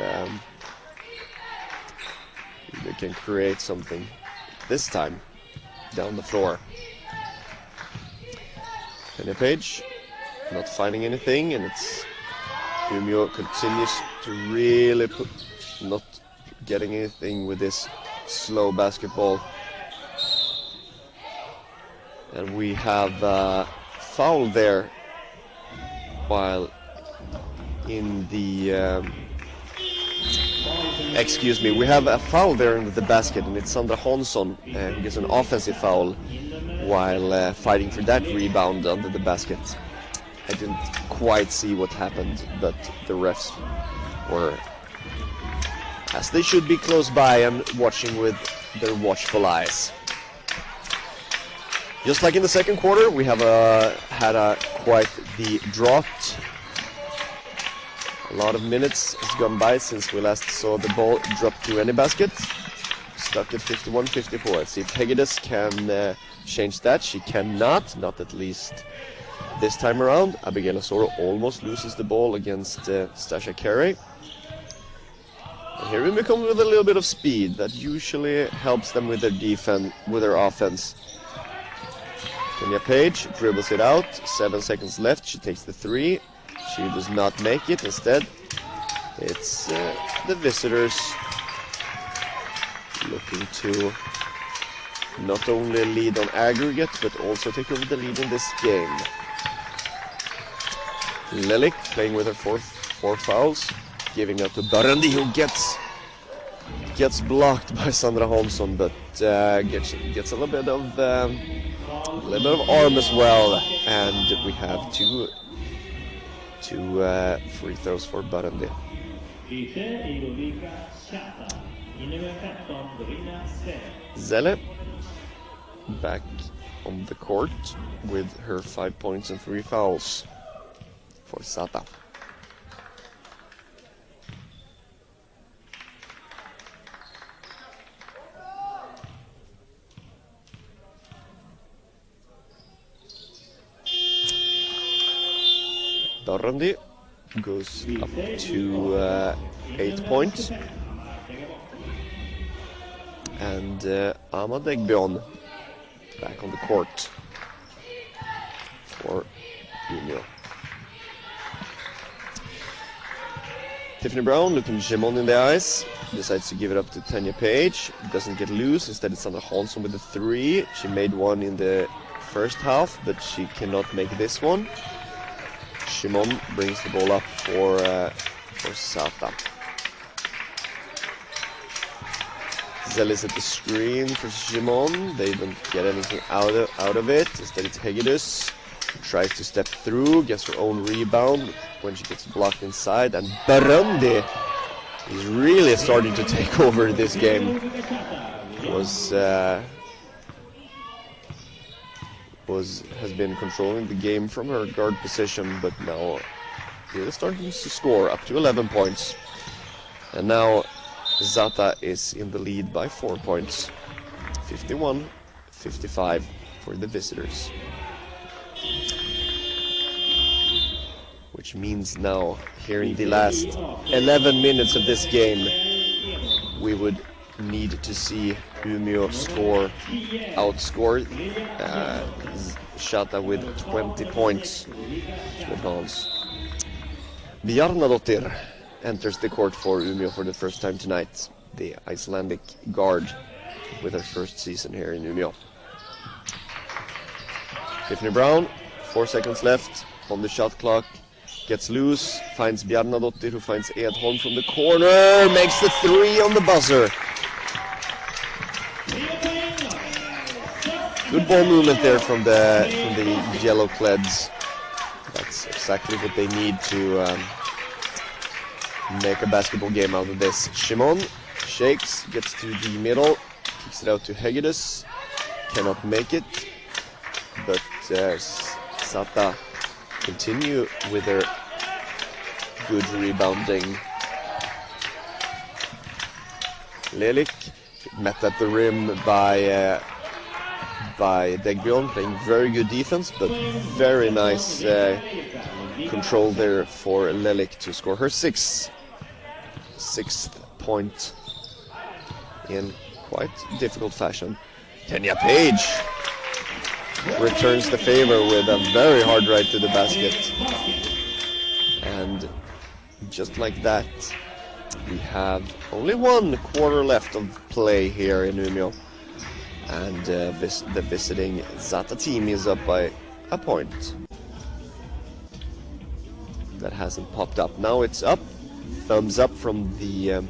they can create something this time down the floor. Kenya Page not finding anything, and it's Umeå continues to really not getting anything with this slow basketball. And we have a foul there while in the excuse me, we have a foul there in the basket, and it's Sandra Hansson who gets an offensive foul while fighting for that rebound under the basket. I didn't quite see what happened, but the refs were, as they should be, close by and watching with their watchful eyes. Just like in the second quarter, we have had quite the drought. A lot of minutes has gone by since we last saw the ball drop to any basket. Stuck at 51-54. Let's see if Hegedus can change that. She cannot, not at least this time around. Abigail Osoro almost loses the ball against Stasha Carey. And here we come with a little bit of speed that usually helps them with their defense, with their offense. Kenya Page dribbles it out, 7 seconds left, she takes the three, she does not make it. Instead it's the visitors looking to not only lead on aggregate but also take over the lead in this game. Lelik playing with her four fouls, giving out to Burundi, who gets blocked by Sandra Hansson, but gets a little bit of arm as well, and we have two free throws for Burundi. Zelle back on the court with her 5 points and 3 fouls for CSATA. Tarandi goes up to 8 points. And DEGBEON back on the court for Umeå. Tiffany Brown, looking Jemon in the eyes, decides to give it up to Tanya Page. Doesn't get loose, instead it's Sandra Hansson with the 3. She made one in the first half, but she cannot make this one. Shimon brings the ball up for CSATA. Zelis at the screen for Shimon. They don't get anything out of it. Instead it's Hegedus. Tries to step through, gets her own rebound when she gets blocked inside, and Burundi is really starting to take over this game. Has been controlling the game from her guard position, but now really starting to score up to 11 points. And now CSATA is in the lead by 4 points, 51-55 for the visitors. Which means now, here in the last 11 minutes of this game, we would need to see Umeå outscore CSATA with 20 points to advance. Bjarnadottir enters the court for Umeå for the first time tonight, the Icelandic guard with her first season here in Umeå. Tiffany Brown, 4 seconds left on the shot clock, gets loose, finds Bjarnadottir, who finds Edholm from the corner, makes the 3 on the buzzer. Good ball movement there from the yellow clads. That's exactly what they need to make a basketball game out of this. Shimon shakes, gets to the middle, kicks it out to Hegedus, cannot make it, but CSATA continue with their good rebounding. Lelik met at the rim by DEGBEON, playing very good defense, but very nice control there for Lelik to score her sixth point in quite difficult fashion. Tanya Page returns the favor with a very hard right to the basket. And just like that, we have only 1 quarter left of play here in Umeå. And the visiting CSATA team is up by a point. That hasn't popped up. Now it's up. Thumbs up from the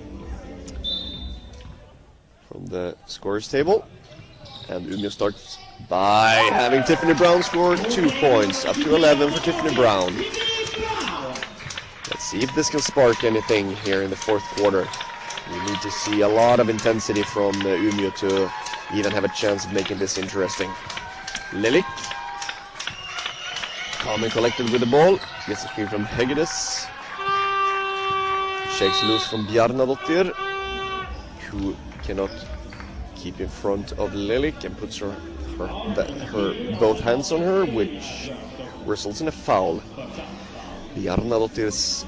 scorers table. And Umeå starts by having Tiffany Brown score 2 points, up to 11 for Tiffany Brown. Let's see if this can spark anything here in the 4th quarter. We need to see a lot of intensity from Umeå to even have a chance of making this interesting. Lelik, calm and collected with the ball, gets a screen from Hegedus. Shakes loose from Bjarnadottir, who cannot keep in front of Lelik and puts her both hands on her, which results in a foul. Bjarnadottir's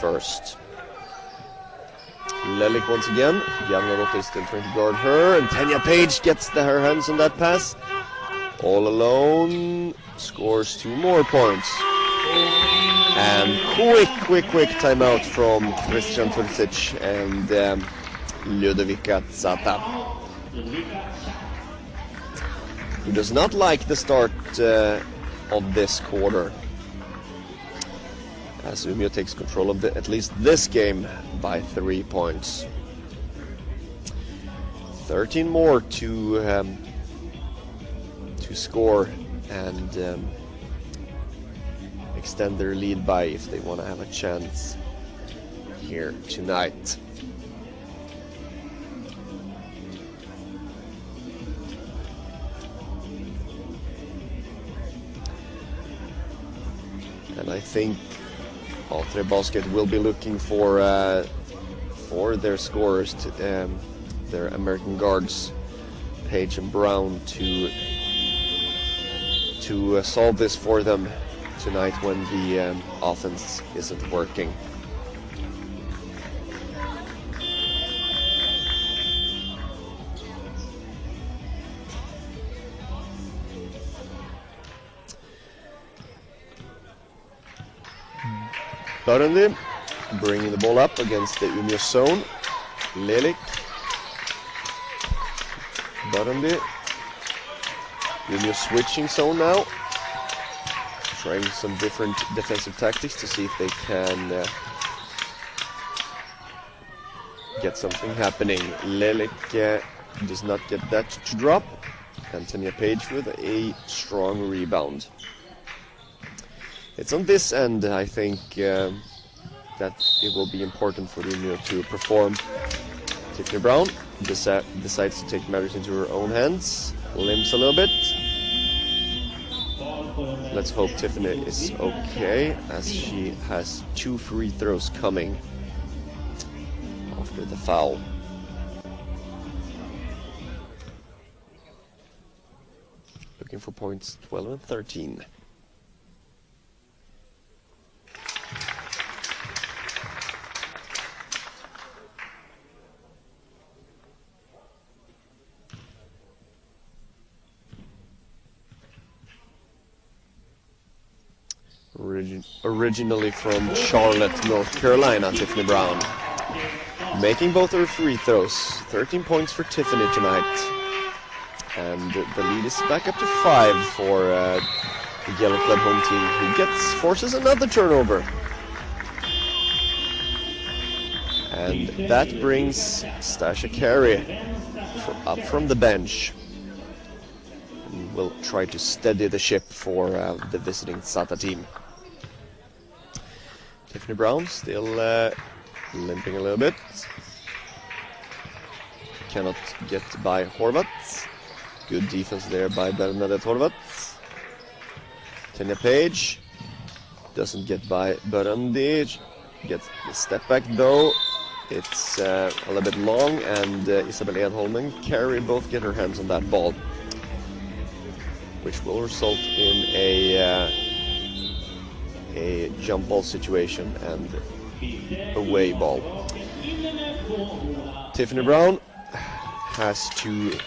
first. Lelik once again. Bjarnadottir is still trying to guard her, and Tanya Page gets her hands on that pass. All alone, scores 2 more points. And quick timeout from Christian Turcic and Ludvika CSATA, who does not like the start of this quarter, as Umeå takes control of at least this game by 3 points. 13 more to score and extend their lead by if they want to have a chance here tonight. And I think Altre Basket will be looking for their scorers, their American guards, Page and Brown, to solve this for them tonight when the offense isn't working. Burundi bringing the ball up against the Umeå zone. Lelik. Burundi. Umeå switching zone now. Trying some different defensive tactics to see if they can get something happening. Lelik does not get that to drop. And Tanya Page with a strong rebound. It's on this end, I think, that it will be important for Umeå to perform. Tiffany Brown decides to take matters into her own hands, limps a little bit. Let's hope Tiffany is okay, as she has 2 free throws coming after the foul. Looking for points 12 and 13. Originally from Charlotte, North Carolina, Tiffany Brown. Making both her free throws. 13 points for Tiffany tonight. And the lead is back up to 5 for the Yellow Club home team, who forces another turnover. And that brings Stasha Carey up from the bench. And will try to steady the ship for the visiting CSATA team. Tiffany Brown still limping a little bit. Cannot get by Horvat. Good defense there by Bernadette Horvat. Tanya Page doesn't get by Burundi. Gets the step back though. It's a little bit long, and Isabel Edholm and Carey both get her hands on that ball, which will result in a jump ball situation and away ball. Tiffany Brown has to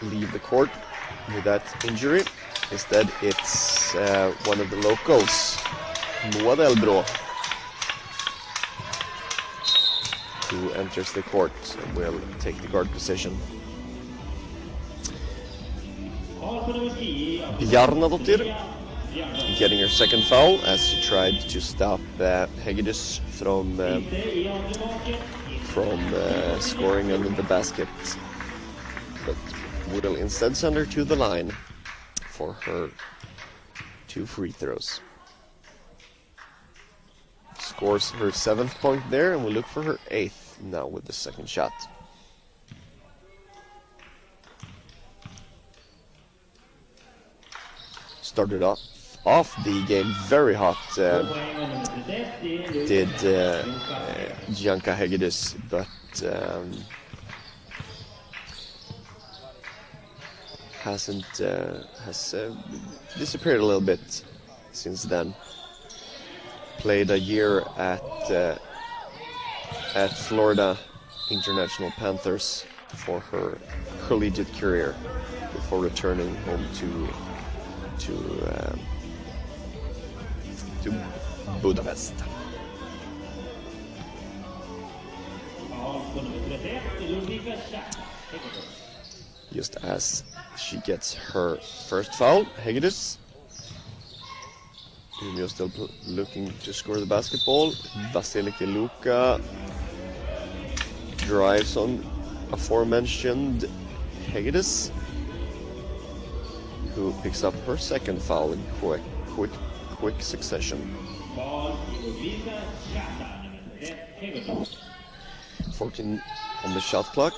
leave the court with that injury. Instead, it's one of the locals, Moa Delbro, who enters the court and will take the guard position. Bjarnadottir getting her second foul as she tried to stop Hegedus from scoring under the basket, but will instead send her to the line for her 2 free throws. Scores her 7th point there, and will look for her 8th now with the second shot. Started off the game very hot, did Gianca Hegedus, but has disappeared a little bit since then. Played a year at Florida International Panthers for her collegiate career before returning home to Budapest. Just as she gets her first foul, Hegedus. Umeå still looking to score the basketball. Vasiliki Luka drives on aforementioned Hegedus, who picks up her second foul in quick succession. 14 on the shot clock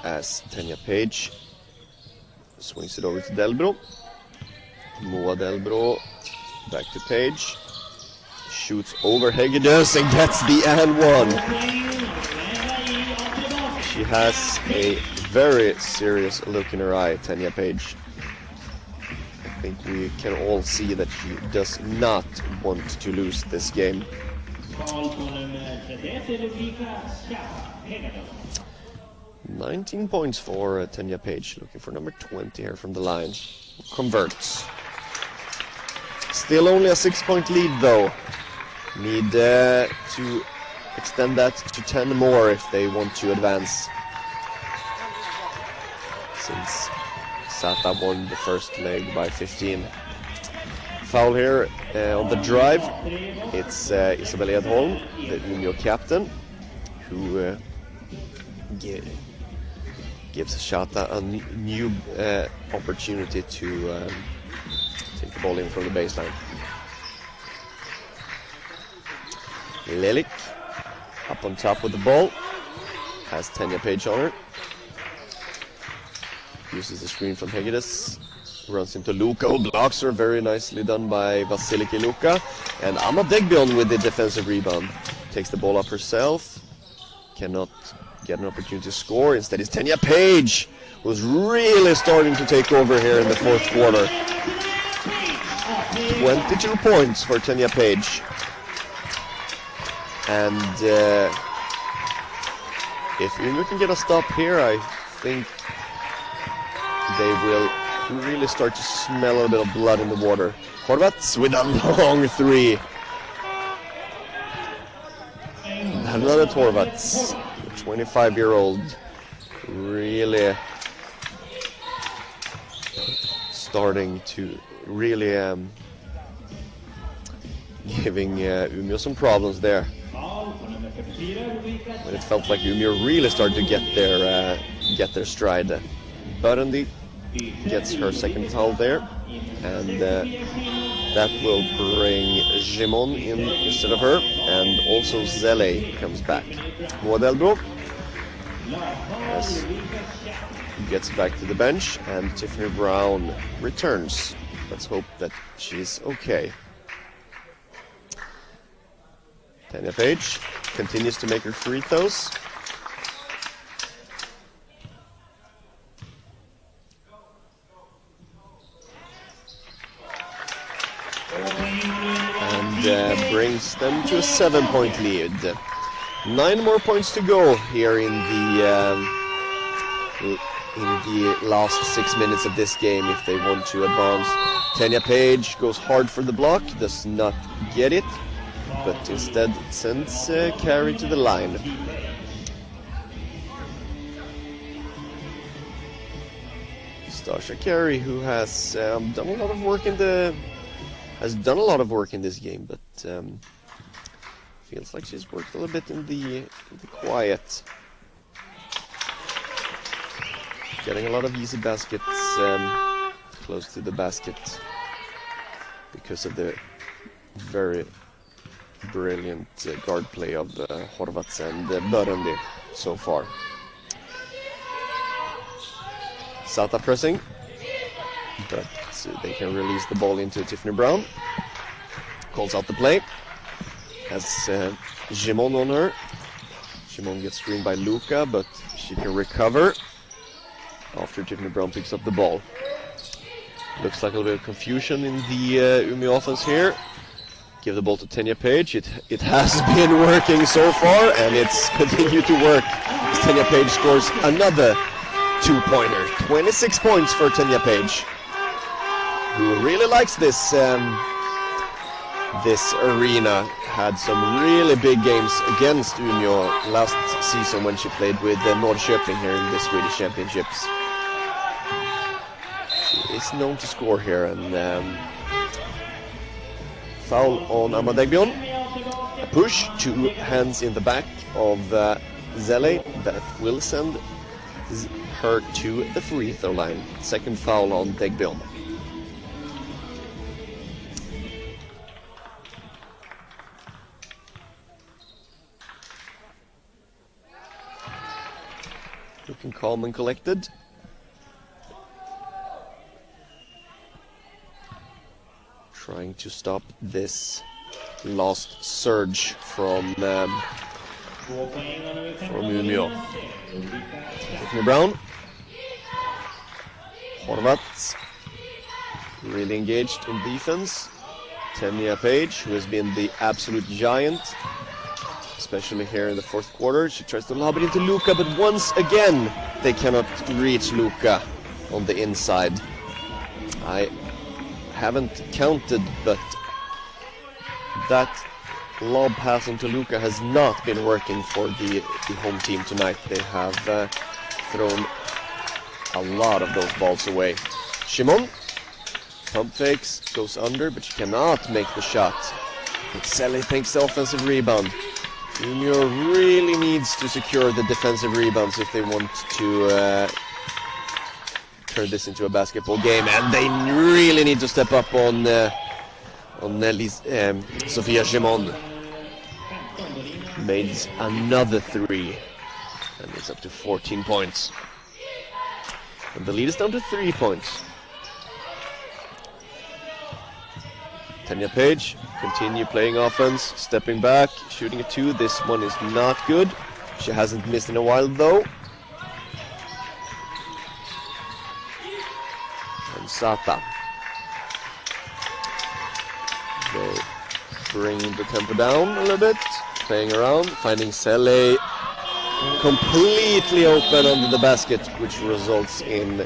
as Tanya Page swings it over to Delbro. Moa Delbro back to Page, shoots over Hegedus and gets the and one. She has a very serious look in her eye, Tanya Page. I think we can all see that she does not want to lose this game. 19 points for Tanya Page, looking for number 20 here from the line. Converts. Still only a 6-point lead though. Need to extend that to 10 more if they want to advance. Since CSATA won the first leg by 15. Foul here on the drive. It's Isabel Edholm, the Umeå captain, who gives CSATA a new opportunity to take the ball in from the baseline. Lelik up on top with the ball, has Tanya Page on her. Uses the screen from Hegedes, runs into Luka, who blocks her. Very nicely done by Vasiliki Luka. And DEGBEON with the defensive rebound. Takes the ball up herself, cannot get an opportunity to score. Instead it's Tanya Page, who's really starting to take over here in the fourth quarter. 22 points for Tanya Page. And if Umeå can get a stop here, I think they will really start to smell a little bit of blood in the water. Horvats with a long three. Another Horvats, the 25-year-old, really starting to really giving Umeå some problems there. But it felt like Umeå really started to get their stride. Burundi gets her second foul there, and that will bring Jimon in instead of her, and also Zele comes back. Modelbro gets back to the bench, and Tiffany Brown returns. Let's hope that she's okay. Tanya Page continues to make her free throws. And brings them to a 7-point lead. 9 more points to go here in the last 6 minutes of this game if they want to advance. Tanya Page goes hard for the block, does not get it, but instead sends Carey to the line. Stasha Carey, who has done a lot of work in this game, but feels like she's worked a little bit in the quiet. Getting a lot of easy baskets close to the basket because of the very brilliant guard play of Horvats and Burundi so far. CSATA pressing, but they can release the ball into Tiffany Brown. Calls out the play. Has Jimon on her. Jimon gets screened by Luka, but she can recover after Tiffany Brown picks up the ball. Looks like a little bit of confusion in the Umeå offense here. Give the ball to Tanya Page. It has been working so far, and it's continued to work as Tanya Page scores another 2-pointer. 26 points for Tanya Page, who really likes this this arena. Had some really big games against Umeå last season when she played with Norrköping here in the Swedish Championships. She is known to score here, and foul on DEGBEON. A push, 2 hands in the back of Zele. That will send her to the free throw line. Second foul on DEGBEON. Looking calm and collected. Trying to stop this last surge from Umeå. Tiffany Brown. Horvats. really engaged in defense. Tanya Page, who has been the absolute giant, especially here in the fourth quarter. She tries to lob it into Luka, but once again they cannot reach Luka on the inside. I haven't counted, but that lob pass into Luka has not been working for the home team tonight. They have thrown a lot of those balls away. Shimon, pump fakes, goes under, but she cannot make the shot. But Selly takes the offensive rebound. Junior really needs to secure the defensive rebounds if they want to turn this into a basketball game, and they really need to step up on Sofia Shimon. Made another three, and it's up to 14 points. And the lead is down to 3 points. Tanya Page continue playing offense, stepping back, shooting a 2. This one is not good. She hasn't missed in a while though. And CSATA. They bring the tempo down a little bit, playing around, finding Selle completely open under the basket, which results in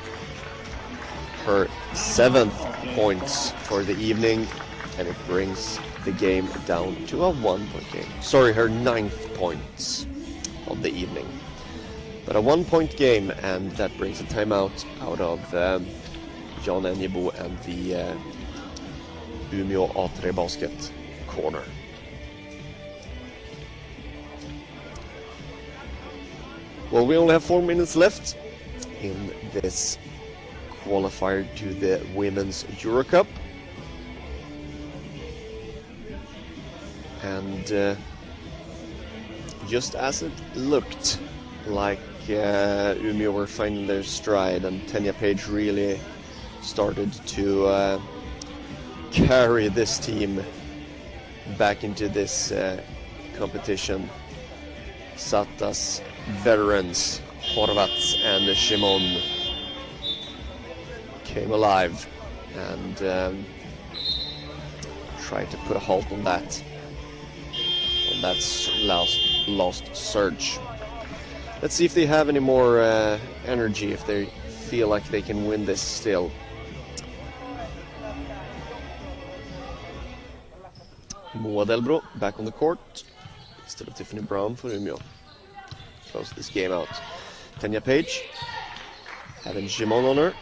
her 7th points for the evening, and it brings the game down to a 1-point game. Sorry, her 9th points of the evening. But a 1-point game, and that brings a timeout out of Jan Enjebo and the Umeå A3 basket corner. Well, we only have 4 minutes left in this qualifier to the Women's Eurocup. And just as it looked like Umeå were finding their stride and Tanya Page really started to carry this team back into this competition, CSATA's veterans, Horvats and Shimon, came alive and tried to put a halt on that. And that's lost surge. Let's see if they have any more energy, if they feel like they can win this still. Moa Delbro back on the court instead of Tiffany Brown for Umeå. Close this game out. Tanya Page having Shimon on her.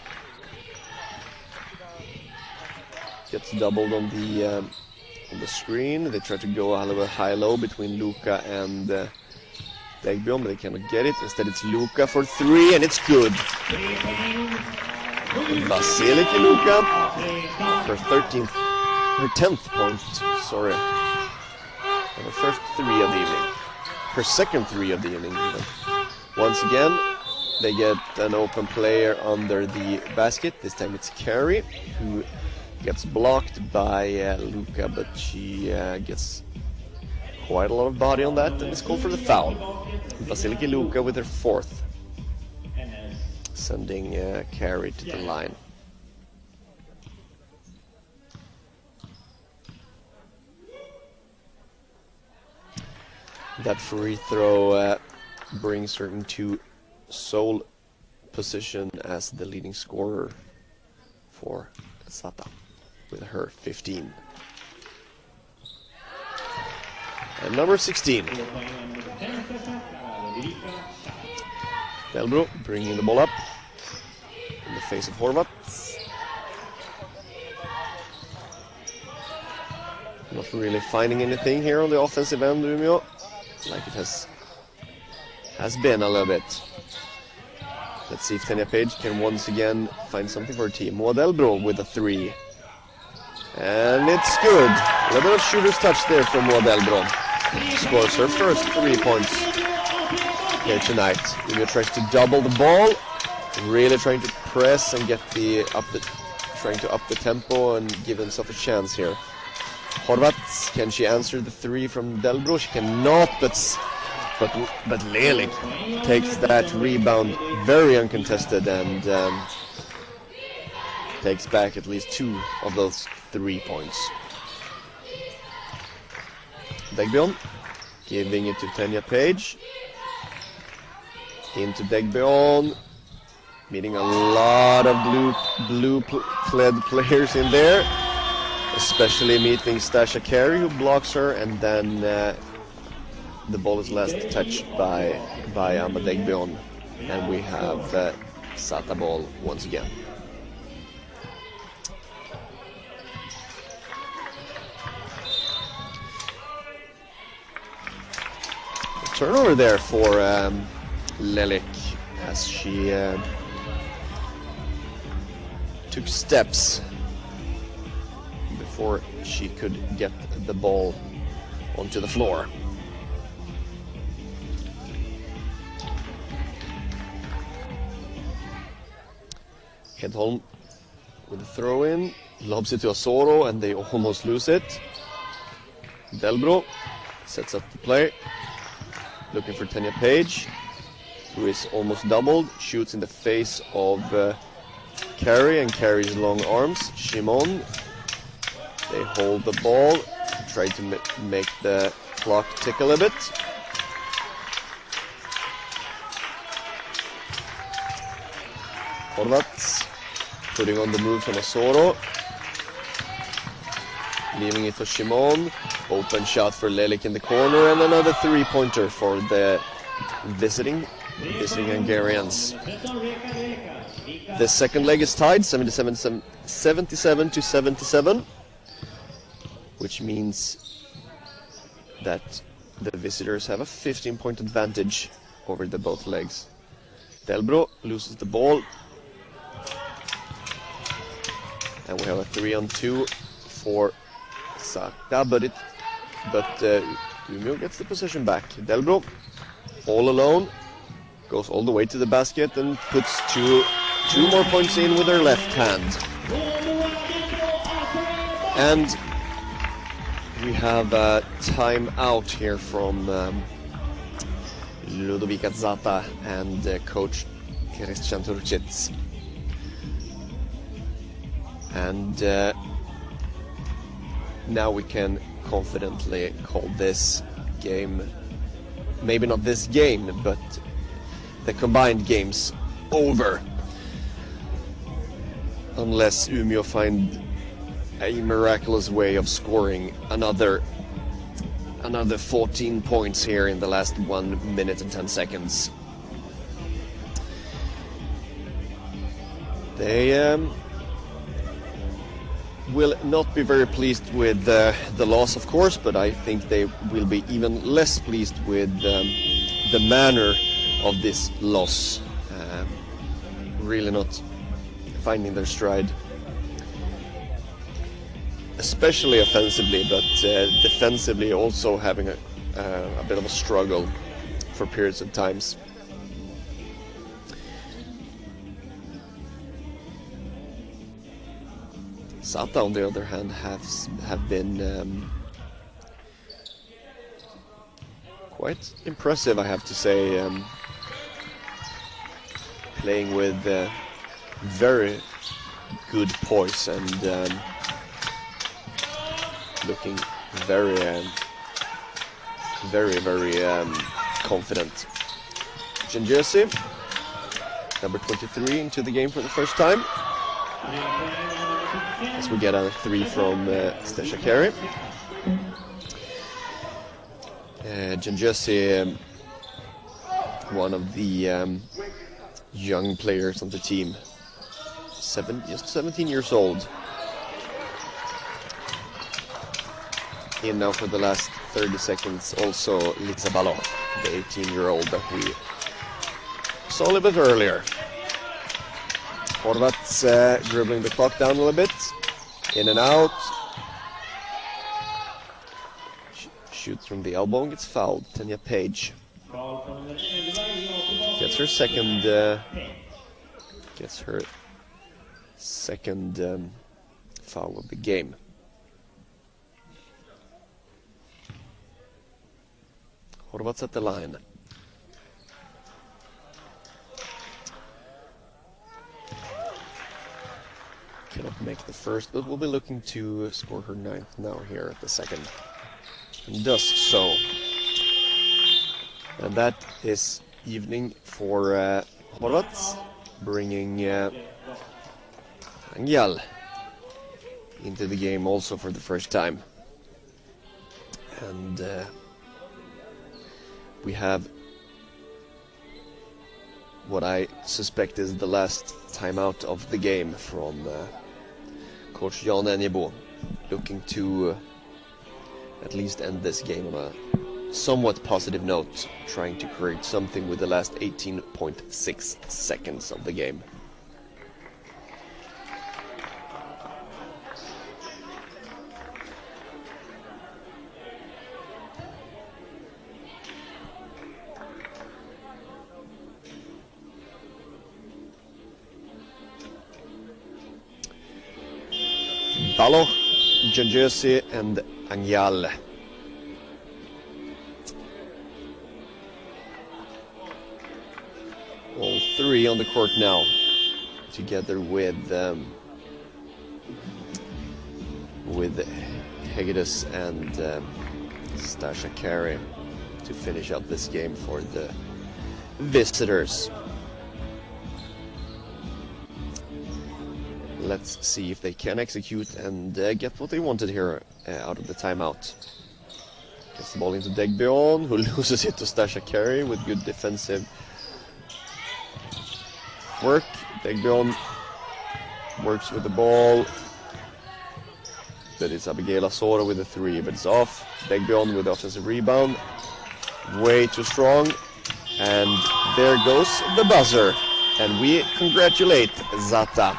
Gets doubled on the screen. They try to go a little bit high-low between Luka and DEGBEON, but they cannot get it. Instead it's Luka for 3, and it's good. Vasiliki Luka, her 10th point, sorry. And her first 3 of the evening. Her second 3 of the evening, even. Once again, they get an open player under the basket. This time it's Carey, who gets blocked by Luka, but she gets quite a lot of body on that, and it's called for the foul. Vasiliki Luka with her 4th, sending Carey to the line. That free throw brings her into sole position as the leading scorer for CSATA with her 15. And number 16. Delbro bringing the ball up in the face of Horvats. Not really finding anything here on the offensive end, Umeå, like it has been a little bit. Let's see if Tanya Page can once again find something for her team. Moa Delbro with a 3. And it's good. A little bit of shooter's touch there from Moa Delbro. Scores her first 3 points here tonight. Umeå tries to double the ball, really trying to press and get trying to up the tempo and give himself a chance here. Horvats, can she answer the 3 from Delbro? She cannot, but Lelik takes that rebound very uncontested, and takes back at least 2 of those 3 points. DEGBEON giving it to Tanya Page. Into DEGBEON. Meeting a lot of blue-clad players in there. Especially meeting Stasha Carey, who blocks her, and then the ball is last touched by DEGBEON. And we have CSATA ball once again. Turnover there for Lelik as she took steps before she could get the ball onto the floor. Hedholm with a throw-in, lobs it to Asoro, and they almost lose it. Delbro sets up the play, looking for Tanya Page, who is almost doubled, shoots in the face of Carey, and Carey's long arms. Shimon, they hold the ball, try to make the clock tick a little bit. Horvats putting on the moves on Asoro, leaving it for Shimon. Open shot for Lelik in the corner, and another 3-pointer for the visiting Hungarians. The second leg is tied, 77-77, which means that the visitors have a 15-point advantage over the both legs. Delbro loses the ball, and we have a 3-on-2 for CSATA, but Umeå gets the possession back. Delbro, all alone, goes all the way to the basket and puts two more points in with her left hand. And we have a timeout here from Ludovica Zata and coach Christian Turcic. And now we can confidently call this game, maybe not this game, but the combined games over. Unless Umeå find a miraculous way of scoring another 14 points here in the last 1 minute and 10 seconds. They will not be very pleased with the loss, of course, but I think they will be even less pleased with the manner of this loss. Really not finding their stride, especially offensively, but defensively also having a bit of a struggle for periods of times. CSATA, on the other hand, have been quite impressive, I have to say, playing with very good poise and looking very confident. Jersey, number 23, into the game for the first time. As we get a 3 from Stasha Carey. Jersey, one of the young players on the team, just 17 years old. In now for the last 30 seconds, also Litsa Balon, the 18-year-old that we saw a little bit earlier. Horvats dribbling the clock down a little bit, in and out. Shoots from the elbow and gets fouled. Tanya Page gets her second foul of the game. Horvats at the line. make the first, but we'll be looking to score her 9th now here at the second. And does so. And that is evening for Horvat, bringing Angyal into the game also for the first time. And we have what I suspect is the last timeout of the game from Coach Jan Enjebo, looking to at least end this game on a somewhat positive note, trying to create something with the last 18.6 seconds of the game. Balo, Janjersi and Angyal. All three on the court now, together with Hegedus and Stasha Carey to finish out this game for the visitors. Let's see if they can execute and get what they wanted here out of the timeout. Gets the ball into DEGBEON, who loses it to Stasha Carey with good defensive work. DEGBEON works with the ball. That is Abigail Asora with the 3, but it's off. DEGBEON with the offensive rebound. Way too strong. And there goes the buzzer. And we congratulate CSATA,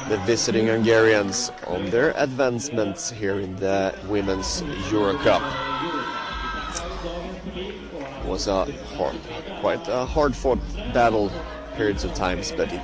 the visiting Hungarians, on their advancements here in the Women's Eurocup. It was quite a hard-fought battle periods of times, but it